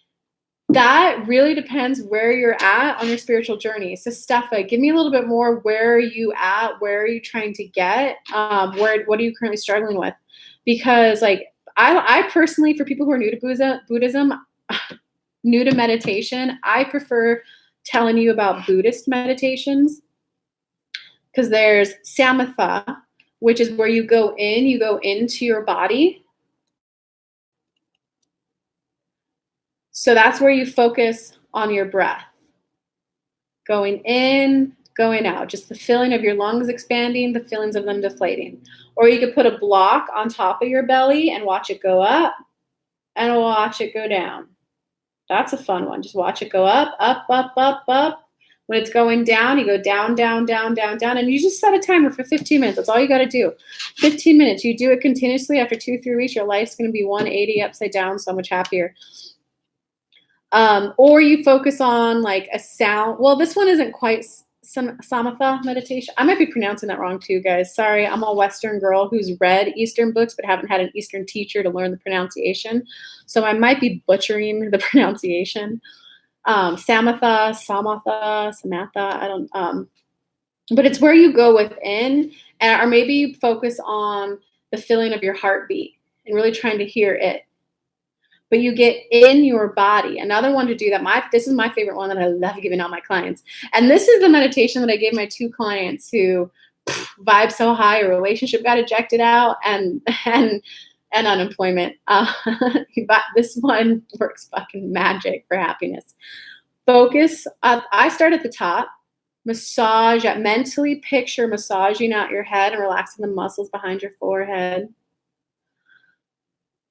That really depends where you're at on your spiritual journey. So Steffa, give me a little bit more. Where are you at? Where are you trying to get? What are you currently struggling with? Because like I personally, for people who are new to Buddhism, new to meditation, I prefer telling you about Buddhist meditations, because there's samatha, which is where you go into your body. So that's where you focus on your breath. Going in, going out, just the feeling of your lungs expanding, the feelings of them deflating. Or you could put a block on top of your belly and watch it go up and watch it go down. That's a fun one. Just watch it go up, up, up, up, up. When it's going down, you go down, down, down, down, down, and you just set a timer for 15 minutes. That's all you got to do. 15 minutes. You do it continuously. After 2-3 weeks, your life's going to be 180 upside down, so much happier. Or you focus on like a sound. Well, this one isn't quite samatha meditation. I might be pronouncing that wrong too, guys. Sorry, I'm a Western girl who's read Eastern books but haven't had an Eastern teacher to learn the pronunciation. So I might be butchering the pronunciation. Samatha, I don't, but it's where you go within, or maybe you focus on the feeling of your heartbeat and really trying to hear it. But you get in your body. Another one to do that, this is my favorite one that I love giving all my clients. And this is the meditation that I gave my 2 clients who vibe so high, a relationship got ejected out, and unemployment. But this one works fucking magic for happiness. Focus. I start at the top. Massage. Mentally picture massaging out your head and relaxing the muscles behind your forehead,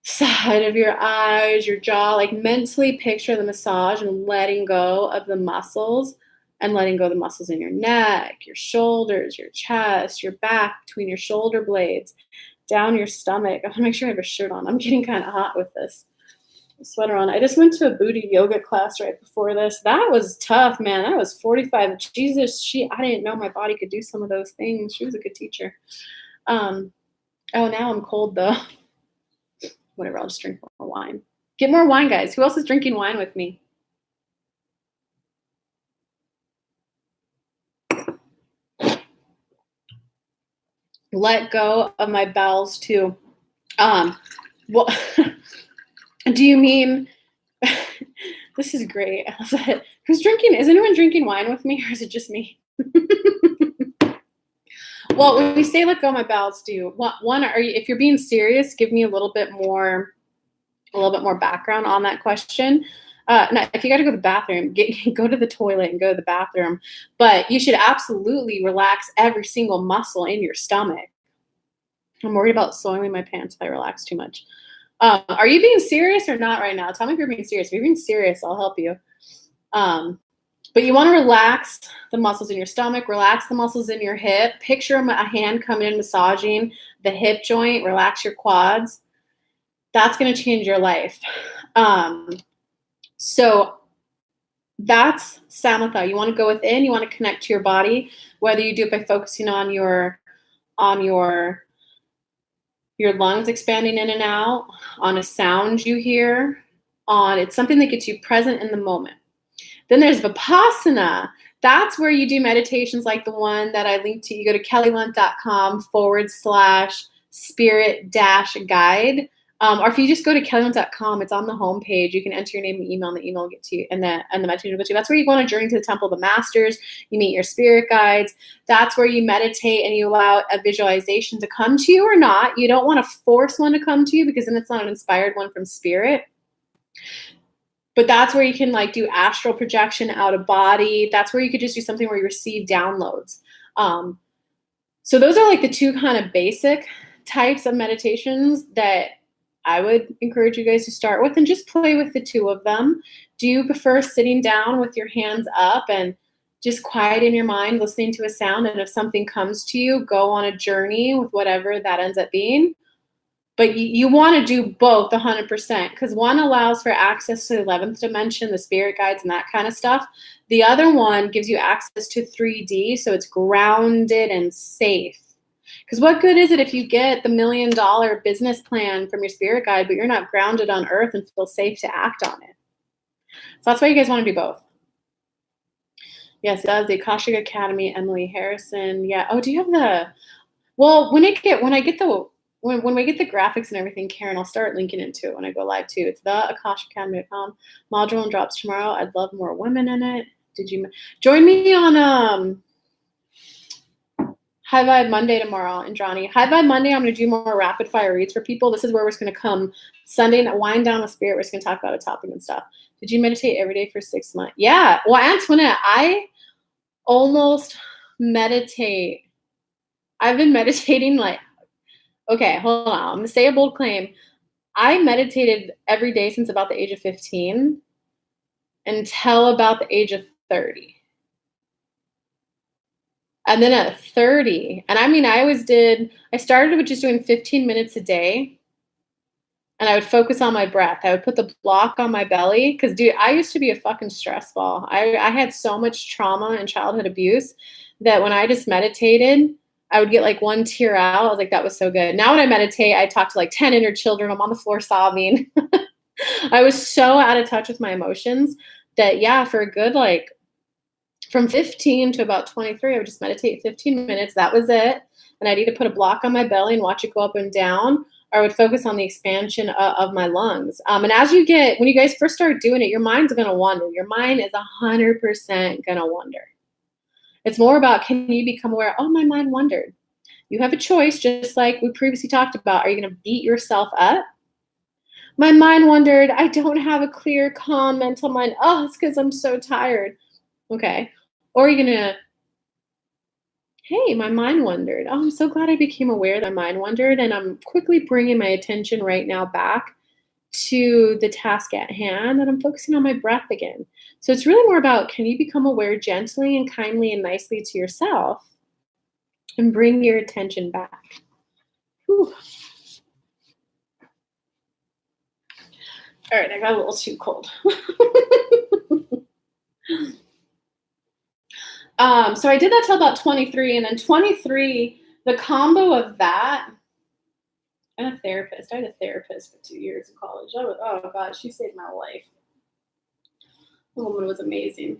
side of your eyes, your jaw. Like mentally picture the massage and letting go of the muscles, and letting go of the muscles in your neck, your shoulders, your chest, your back, between your shoulder blades, down your stomach. I want to make sure I have a shirt on. I'm getting kind of hot with this sweater on. I just went to a booty yoga class right before this. That was tough, man. That was 45. Jesus, I didn't know my body could do some of those things. She was a good teacher. Oh, now I'm cold though. Whatever, I'll just drink more wine. Get more wine, guys. Who else is drinking wine with me? Let go of my bowels too. What do you mean? This is great. Who's drinking? Is anyone drinking wine with me, or is it just me? Well, when we say let go of my bowels too, if you're being serious, give me a little bit more background on that question. Now, if you got to go to the bathroom, go to the toilet and go to the bathroom. But you should absolutely relax every single muscle in your stomach. I'm worried about soiling my pants if I relax too much. Are you being serious or not right now? Tell me if you're being serious. If you're being serious, I'll help you. But you want to relax the muscles in your stomach, relax the muscles in your hip. Picture a hand coming in, massaging the hip joint, relax your quads. That's going to change your life. So That's samatha. You want to go within, you want to connect to your body, whether you do it by focusing on your lungs expanding in and out, on a sound you hear, on it's something that gets you present in the moment. Then there's Vipassana. That's where you do meditations like the one that I linked to. You go to kellylunt.com/spirit-guide. Or if you just go to kellylunt.com, it's on the homepage. You can enter your name and email, and the email will get to you, and the meditation will get to you. That's where you go on a journey to the Temple of the Masters. You meet your spirit guides. That's where you meditate and you allow a visualization to come to you or not. You don't want to force one to come to you because then it's not an inspired one from spirit. But that's where you can like do astral projection out of body. That's where you could just do something where you receive downloads. So those are like the two kind of basic types of meditations that I would encourage you guys to start with, and just play with the two of them. Do you prefer sitting down with your hands up and just quiet in your mind, listening to a sound? And if something comes to you, go on a journey with whatever that ends up being. But you want to do both 100%, because one allows for access to the 11th dimension, the spirit guides and that kind of stuff. The other one gives you access to 3D, so it's grounded and safe. Because what good is it if you get the $1 million business plan from your spirit guide, but you're not grounded on earth and feel safe to act on it? So that's why you guys want to do both. Yes, it does. The Akashic Academy, Emily Harrison. Yeah. Oh, do you have the? Well, when we get the graphics and everything, Karen, I'll start linking it to it when I go live too. It's the akashacademy.com. Module one drops tomorrow. I'd love more women in it. Did you join me on High Vibe Monday tomorrow, Indrani? High Vibe Monday, I'm going to do more rapid fire reads for people. This is where we're just going to come Sunday night, wind down with spirit. We're just going to talk about a topic and stuff. Did you meditate every day for 6 months? Yeah. Well, Antoinette, I almost meditate. I've been meditating like, okay, hold on. I'm going to say a bold claim. I meditated every day since about the age of 15 until about the age of 30. And then at 30, and I mean, I started with just doing 15 minutes a day, and I would focus on my breath. I would put the block on my belly, because, dude, I used to be a fucking stress ball. I had so much trauma and childhood abuse that when I just meditated, I would get like one tear out. I was like, that was so good. Now when I meditate, I talk to like 10 inner children. I'm on the floor sobbing. I was so out of touch with my emotions that, yeah, for a good, like, from 15 to about 23, I would just meditate 15 minutes. That was it. And I'd either put a block on my belly and watch it go up and down, or I would focus on the expansion of my lungs. And when you guys first start doing it, your mind's going to wander. Your mind is 100% going to wander. It's more about, can you become aware, oh, my mind wandered. You have a choice, just like we previously talked about. Are you going to beat yourself up? My mind wandered. I don't have a clear, calm mental mind. Oh, it's because I'm so tired. Okay. Or are you going to, hey, my mind wandered. Oh, I'm so glad I became aware that my mind wandered, and I'm quickly bringing my attention right now back to the task at hand, and I'm focusing on my breath again. So it's really more about, can you become aware gently and kindly and nicely to yourself and bring your attention back? Whew. All right, I got a little too cold. So I did that till about 23, and then 23, the combo of that and a therapist. I had a therapist for 2 years in college. Oh God, she saved my life. The woman was amazing.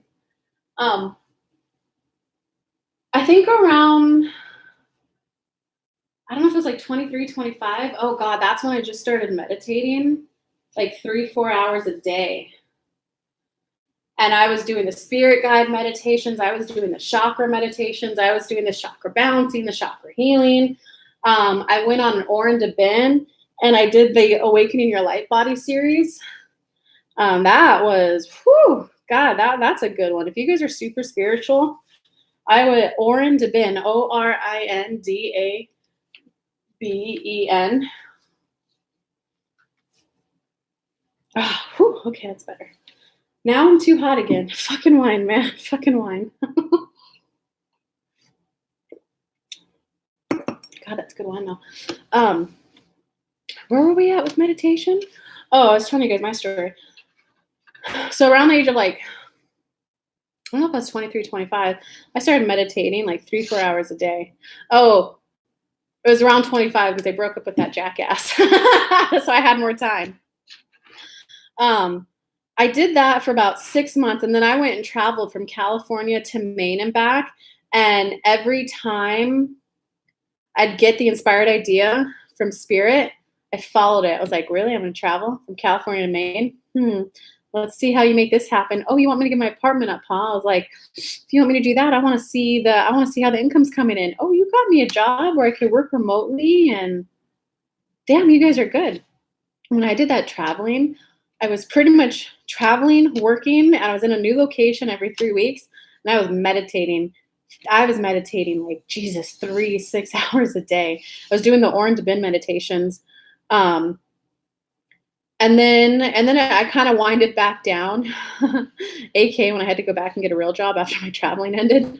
I think around, I don't know if it was like 23, 25. Oh God, that's when I just started meditating, like 3-4 hours a day. And I was doing the spirit guide meditations. I was doing the chakra meditations. I was doing the chakra balancing, the chakra healing. I went on an Oren to Ben, and I did the Awakening Your Light Body series. That was, whew, God, that's a good one. If you guys are super spiritual, I would Oren to Ben, ORINDABEN. Okay, that's better. Now I'm too hot again. Fucking wine, man. Fucking wine. God, that's good wine though. Where were we at with meditation? Oh, I was telling you guys my story. So around the age of like I don't know if I was 23, 25. I started meditating like 3, 4 hours a day. Oh, it was around 25 because they broke up with that jackass. So I had more time. I did that for about 6 months, and then I went and traveled from California to Maine and back. And every time I'd get the inspired idea from spirit, I followed it. I was like, really? I'm going to travel from California to Maine? Let's see how you make this happen. Oh, you want me to get my apartment up, huh? I was like, if you want me to do that, I want to see how the income's coming in. Oh, you got me a job where I could work remotely, and damn, you guys are good. When I did that traveling, I was pretty much traveling, working, and I was in a new location every 3 weeks, and I was meditating. I was meditating like Jesus, 3-6 hours a day. I was doing the orange bin meditations. And then I kind of winded back down, AK, when I had to go back and get a real job after my traveling ended.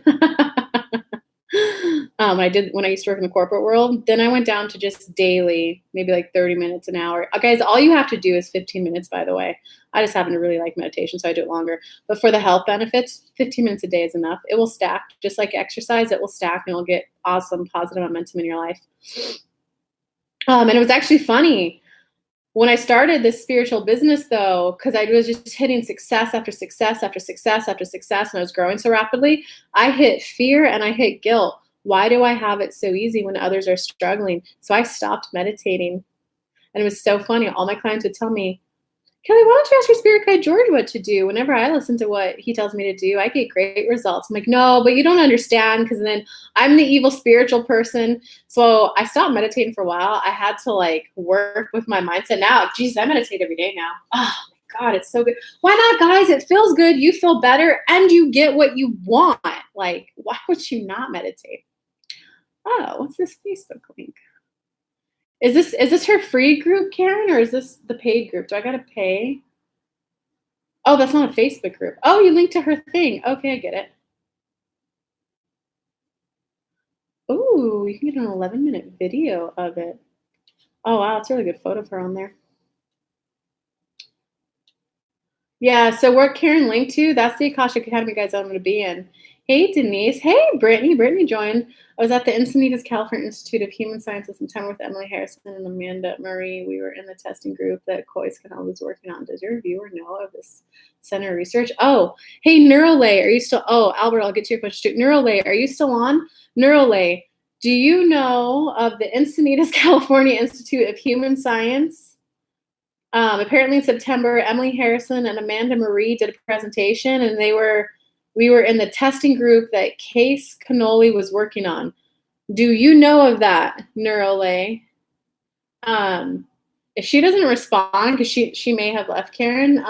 When I used to work in the corporate world. Then I went down to just daily, maybe like 30 minutes an hour. Guys, all you have to do is 15 minutes, by the way. I just happen to really like meditation, so I do it longer. But for the health benefits, 15 minutes a day is enough. It will stack. Just like exercise, it will stack, and you'll get awesome positive momentum in your life. And it was actually funny. When I started this spiritual business, though, because I was just hitting success after success after success after success, and I was growing so rapidly, I hit fear and I hit guilt. Why do I have it so easy when others are struggling? So I stopped meditating. And it was so funny. All my clients would tell me, Kelly, why don't you ask your spirit guide George what to do? Whenever I listen to what he tells me to do, I get great results. I'm like, no, but you don't understand, because then I'm the evil spiritual person. So I stopped meditating for a while. I had to like work with my mindset. Now, Jesus, I meditate every day now. Oh my God, it's so good. Why not, guys? It feels good. You feel better, and you get what you want. Like, why would you not meditate? Oh, what's this Facebook link? Is this her free group, Karen, or is this the paid group? Do I gotta pay? Oh, that's not a Facebook group. Oh, you linked to her thing. Okay, I get it. Ooh, you can get an 11-minute video of it. Oh wow, it's a really good photo of her on there. Yeah, so where Karen linked to, that's the Akashic Academy, guys, I'm going to be in. Hey, Denise. Hey, Brittany. Brittany joined. I was at the Encinitas California Institute of Human Sciences in time with Emily Harrison and Amanda Marie. We were in the testing group that Coyce Canal was working on. Does your viewer know of this center of research? Oh, hey, Neurolay, are you still? Oh, Albert, I'll get to your question too. Neurolay, are you still on? Neurolay, do you know of the Encinitas California Institute of Human Science? Apparently in September, Emily Harrison and Amanda Marie did a presentation, and we were in the testing group that Case Cannoli was working on. Do you know of that, Neurolay? If she doesn't respond, because she may have left, Karen,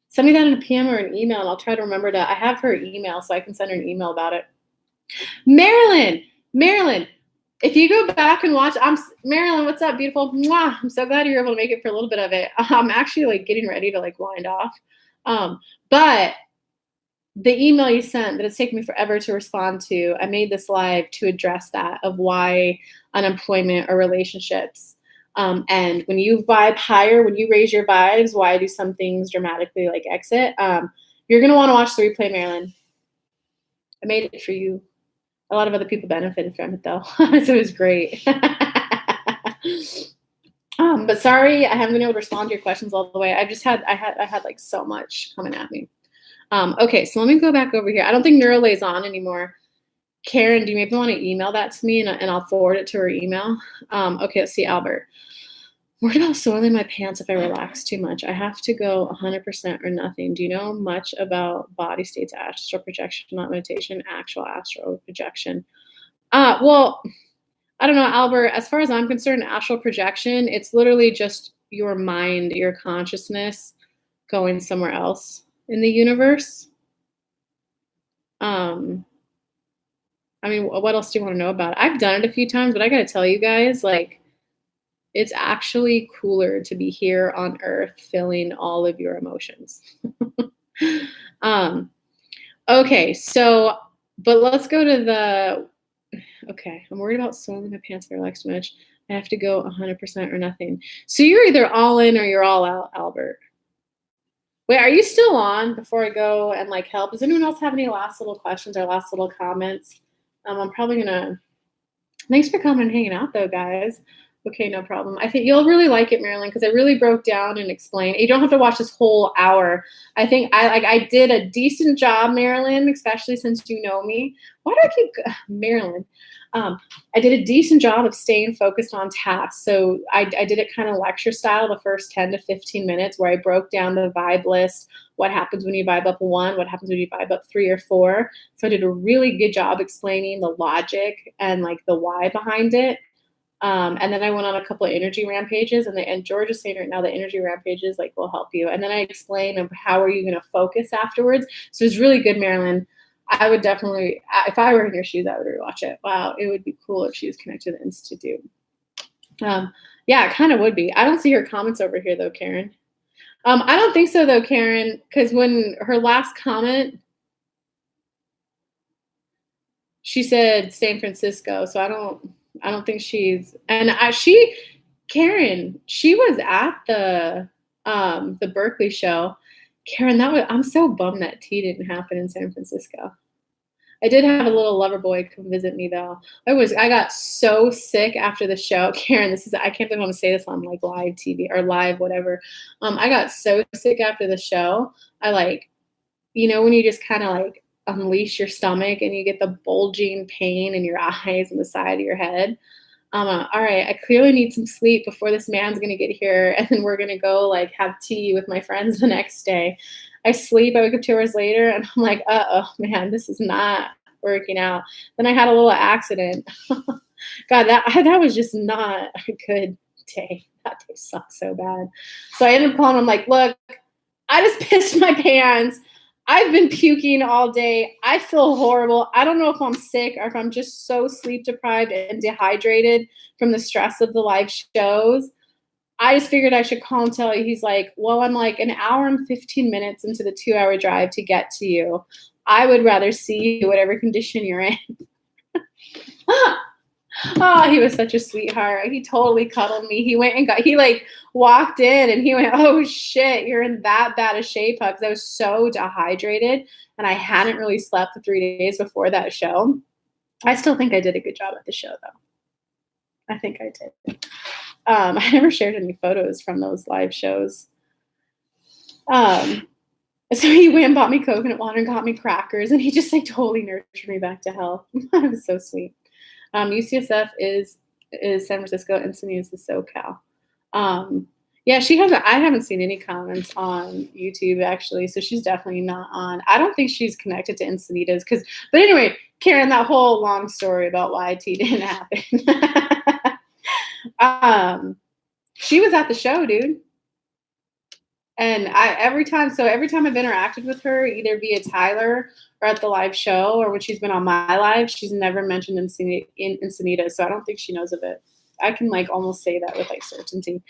send me that in a PM or an email, and I'll try to remember I have her email, so I can send her an email about it. Marilyn, if you go back and watch, Marilyn, what's up, beautiful? Mwah, I'm so glad you were able to make it for a little bit of it. I'm actually like getting ready to like wind off. But the email you sent that it's taken me forever to respond to, I made this live to address that, of why unemployment or relationships. And when you vibe higher, when you raise your vibes, why do some things dramatically like exit? You're going to want to watch the replay, Marilyn. I made it for you. A lot of other people benefited from it, though, so it was great. But sorry, I haven't been able to respond to your questions all the way. I had like so much coming at me. Okay, so let me go back over here. I don't think Neurolay's on anymore. Karen, do you maybe want to email that to me, and I'll forward it to her email? Okay, let's see, Albert. Worried about soiling my pants if I relax too much. I have to go 100% or nothing. Do you know much about body states, astral projection, not meditation, actual astral projection? Well, I don't know, Albert. As far as I'm concerned, astral projection, it's literally just your mind, your consciousness going somewhere else in the universe. I mean, what else do you want to know about it? I've done it a few times, but I got to tell you guys, like, it's actually cooler to be here on Earth feeling all of your emotions. Okay, so, but let's go to okay, I'm worried about soiling my pants if I relax too much. I have to go 100% or nothing. So you're either all in or you're all out, Albert. Wait, are you still on before I go and like help? Does anyone else have any last little questions or last little comments? I'm probably gonna. Thanks for coming and hanging out, though, guys. Okay, no problem. I think you'll really like it, Marilyn, because I really broke down and explained. You don't have to watch this whole hour. I think I did a decent job, Marilyn, especially since you know me. Why do I keep Marilyn? I did a decent job of staying focused on tasks. So I did it kind of lecture style the first 10 to 15 minutes where I broke down the vibe list. What happens when you vibe up 1? What happens when you vibe up 3 or 4? So I did a really good job explaining the logic and like the why behind it. And then I went on a couple of energy rampages, and George is saying right now the energy rampages like will help you. And then I explained of how are you going to focus afterwards. So it's really good, Marilyn. I would definitely, if I were in your shoes, I would rewatch it. Wow, it would be cool if she was connected to the Institute. Yeah, it kind of would be. I don't see her comments over here though, Karen. I don't think so though, Karen, because when her last comment, she said San Francisco, so I don't think she's, and Karen, she was at the Berkeley show. Karen, I'm so bummed that tea didn't happen in San Francisco. I did have a little lover boy come visit me though. I got so sick after the show. Karen, I can't believe I'm gonna say this on like live TV or live whatever. I got so sick after the show. I like, when you just kind of like unleash your stomach and you get the bulging pain in your eyes and the side of your head. All right, I clearly need some sleep before this man's gonna get here, and then we're gonna go like have tea with my friends the next day. I sleep, I wake up 2 hours later, and I'm like, oh man, this is not working out. Then I had a little accident. God, that was just not a good day. That day sucked so bad. So I ended up calling him like, look, I just pissed my pants. I've been puking all day. I feel horrible. I don't know if I'm sick or if I'm just so sleep deprived and dehydrated from the stress of the live shows. I just figured I should call and tell you. He's like, well, I'm like an hour and 15 minutes into the 2-hour drive to get to you. I would rather see you whatever condition you're in. Oh, he was such a sweetheart. He totally cuddled me. He like walked in and he went, oh shit, you're in that bad a shape, because I was so dehydrated and I hadn't really slept the 3 days before that show. I still think I did a good job at the show though. I think I did. I never shared any photos from those live shows. So he went and bought me coconut water and got me crackers, and he just like totally nurtured me back to health. It was so sweet. UCSF is San Francisco, and Encinitas is SoCal. Yeah, I haven't seen any comments on YouTube actually, so she's definitely not on. I don't think she's connected to Encinitas but anyway, Karen, that whole long story about why IT didn't happen. She was at the show, dude. And every time I've interacted with her, either via Tyler or at the live show or when she's been on my live, she's never mentioned Encinitas, so I don't think she knows of it. I can like almost say that with like certainty.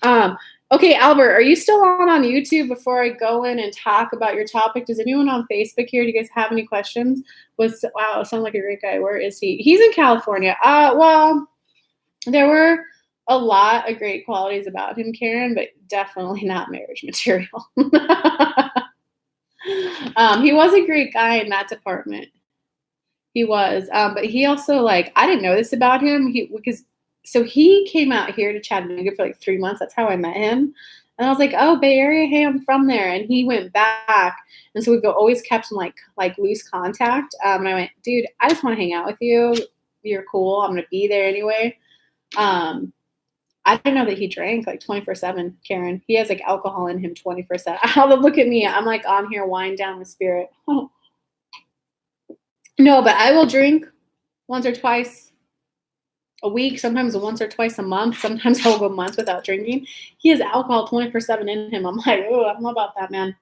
Okay, Albert, are you still on YouTube before I go in and talk about your topic? Does anyone on Facebook here? Do you guys have any questions? Wow, sounds like a great guy. Where is he? He's in California. Well, there were a lot of great qualities about him, Karen, but definitely not marriage material. He was a great guy in that department. He was, but he also like, I didn't know this about him. So he came out here to Chattanooga for like 3 months. That's how I met him. And I was like, oh, Bay Area, hey, I'm from there. And he went back. And so we've always kept in like loose contact. And I went, dude, I just want to hang out with you. You're cool. I'm going to be there anyway. I didn't know that he drank like 24/7, Karen. He has like alcohol in him 24/7. Look at me. I'm like on here wine down with spirit. Oh. No, but I will drink once or twice a week, sometimes once or twice a month. Sometimes I'll go months without drinking. He has alcohol 24/7 in him. I'm like, oh, I don't know about that, man.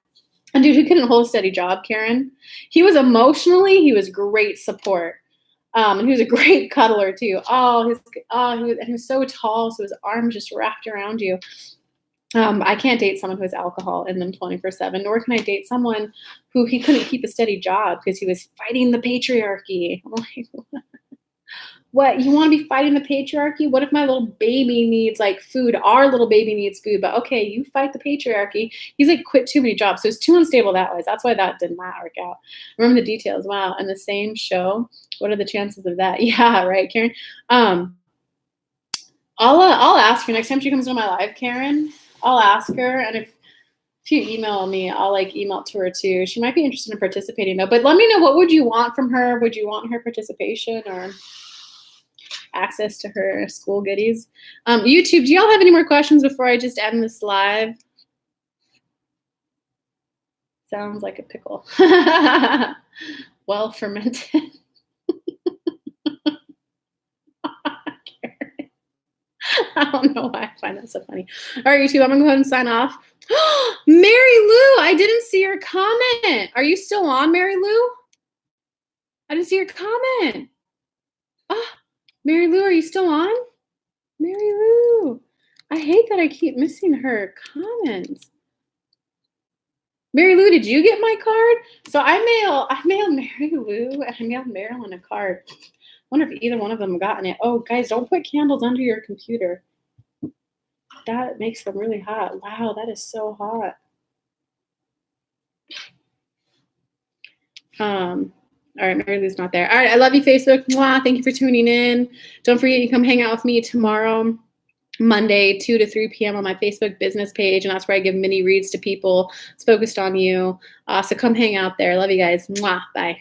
And dude, he couldn't hold a steady job, Karen. He was great support. And he was a great cuddler too. He was so tall, so his arms just wrapped around you. I can't date someone who has alcohol in them 24/7, nor can I date someone who he couldn't keep a steady job because he was fighting the patriarchy. I'm like, What, you want to be fighting the patriarchy? What if my little baby needs like food? Our little baby needs food, but okay, you fight the patriarchy. He's like quit too many jobs, so it's too unstable that way. That's why that did not work out. Remember the details. Wow, and the same show. What are the chances of that? Yeah, right, Karen. I'll ask her next time she comes to my live, Karen. I'll ask her, and if you email me, I'll like email it to her too. She might be interested in participating though. But let me know, what would you want from her? Would you want her participation or access to her school goodies? YouTube, do y'all have any more questions before I just end this live? Sounds like a pickle. Well fermented. I don't know why I find that so funny. All right, YouTube, I'm gonna go ahead and sign off. Mary Lou, I didn't see your comment. Are you still on, Mary Lou? I didn't see your comment. Oh, Mary Lou, are you still on? Mary Lou, I hate that I keep missing her comments. Mary Lou, did you get my card? So I mailed Mary Lou and I mailed Marilyn a card. I wonder if either one of them have gotten it. Oh, guys, don't put candles under your computer. That makes them really hot. Wow, that is so hot. All right, Mary Lou's not there. All right, I love you, Facebook. Mwah, thank you for tuning in. Don't forget, you come hang out with me tomorrow, Monday, 2 to 3 p.m. on my Facebook business page, and that's where I give mini reads to people. It's focused on you. So come hang out there. Love you guys. Mwah, bye.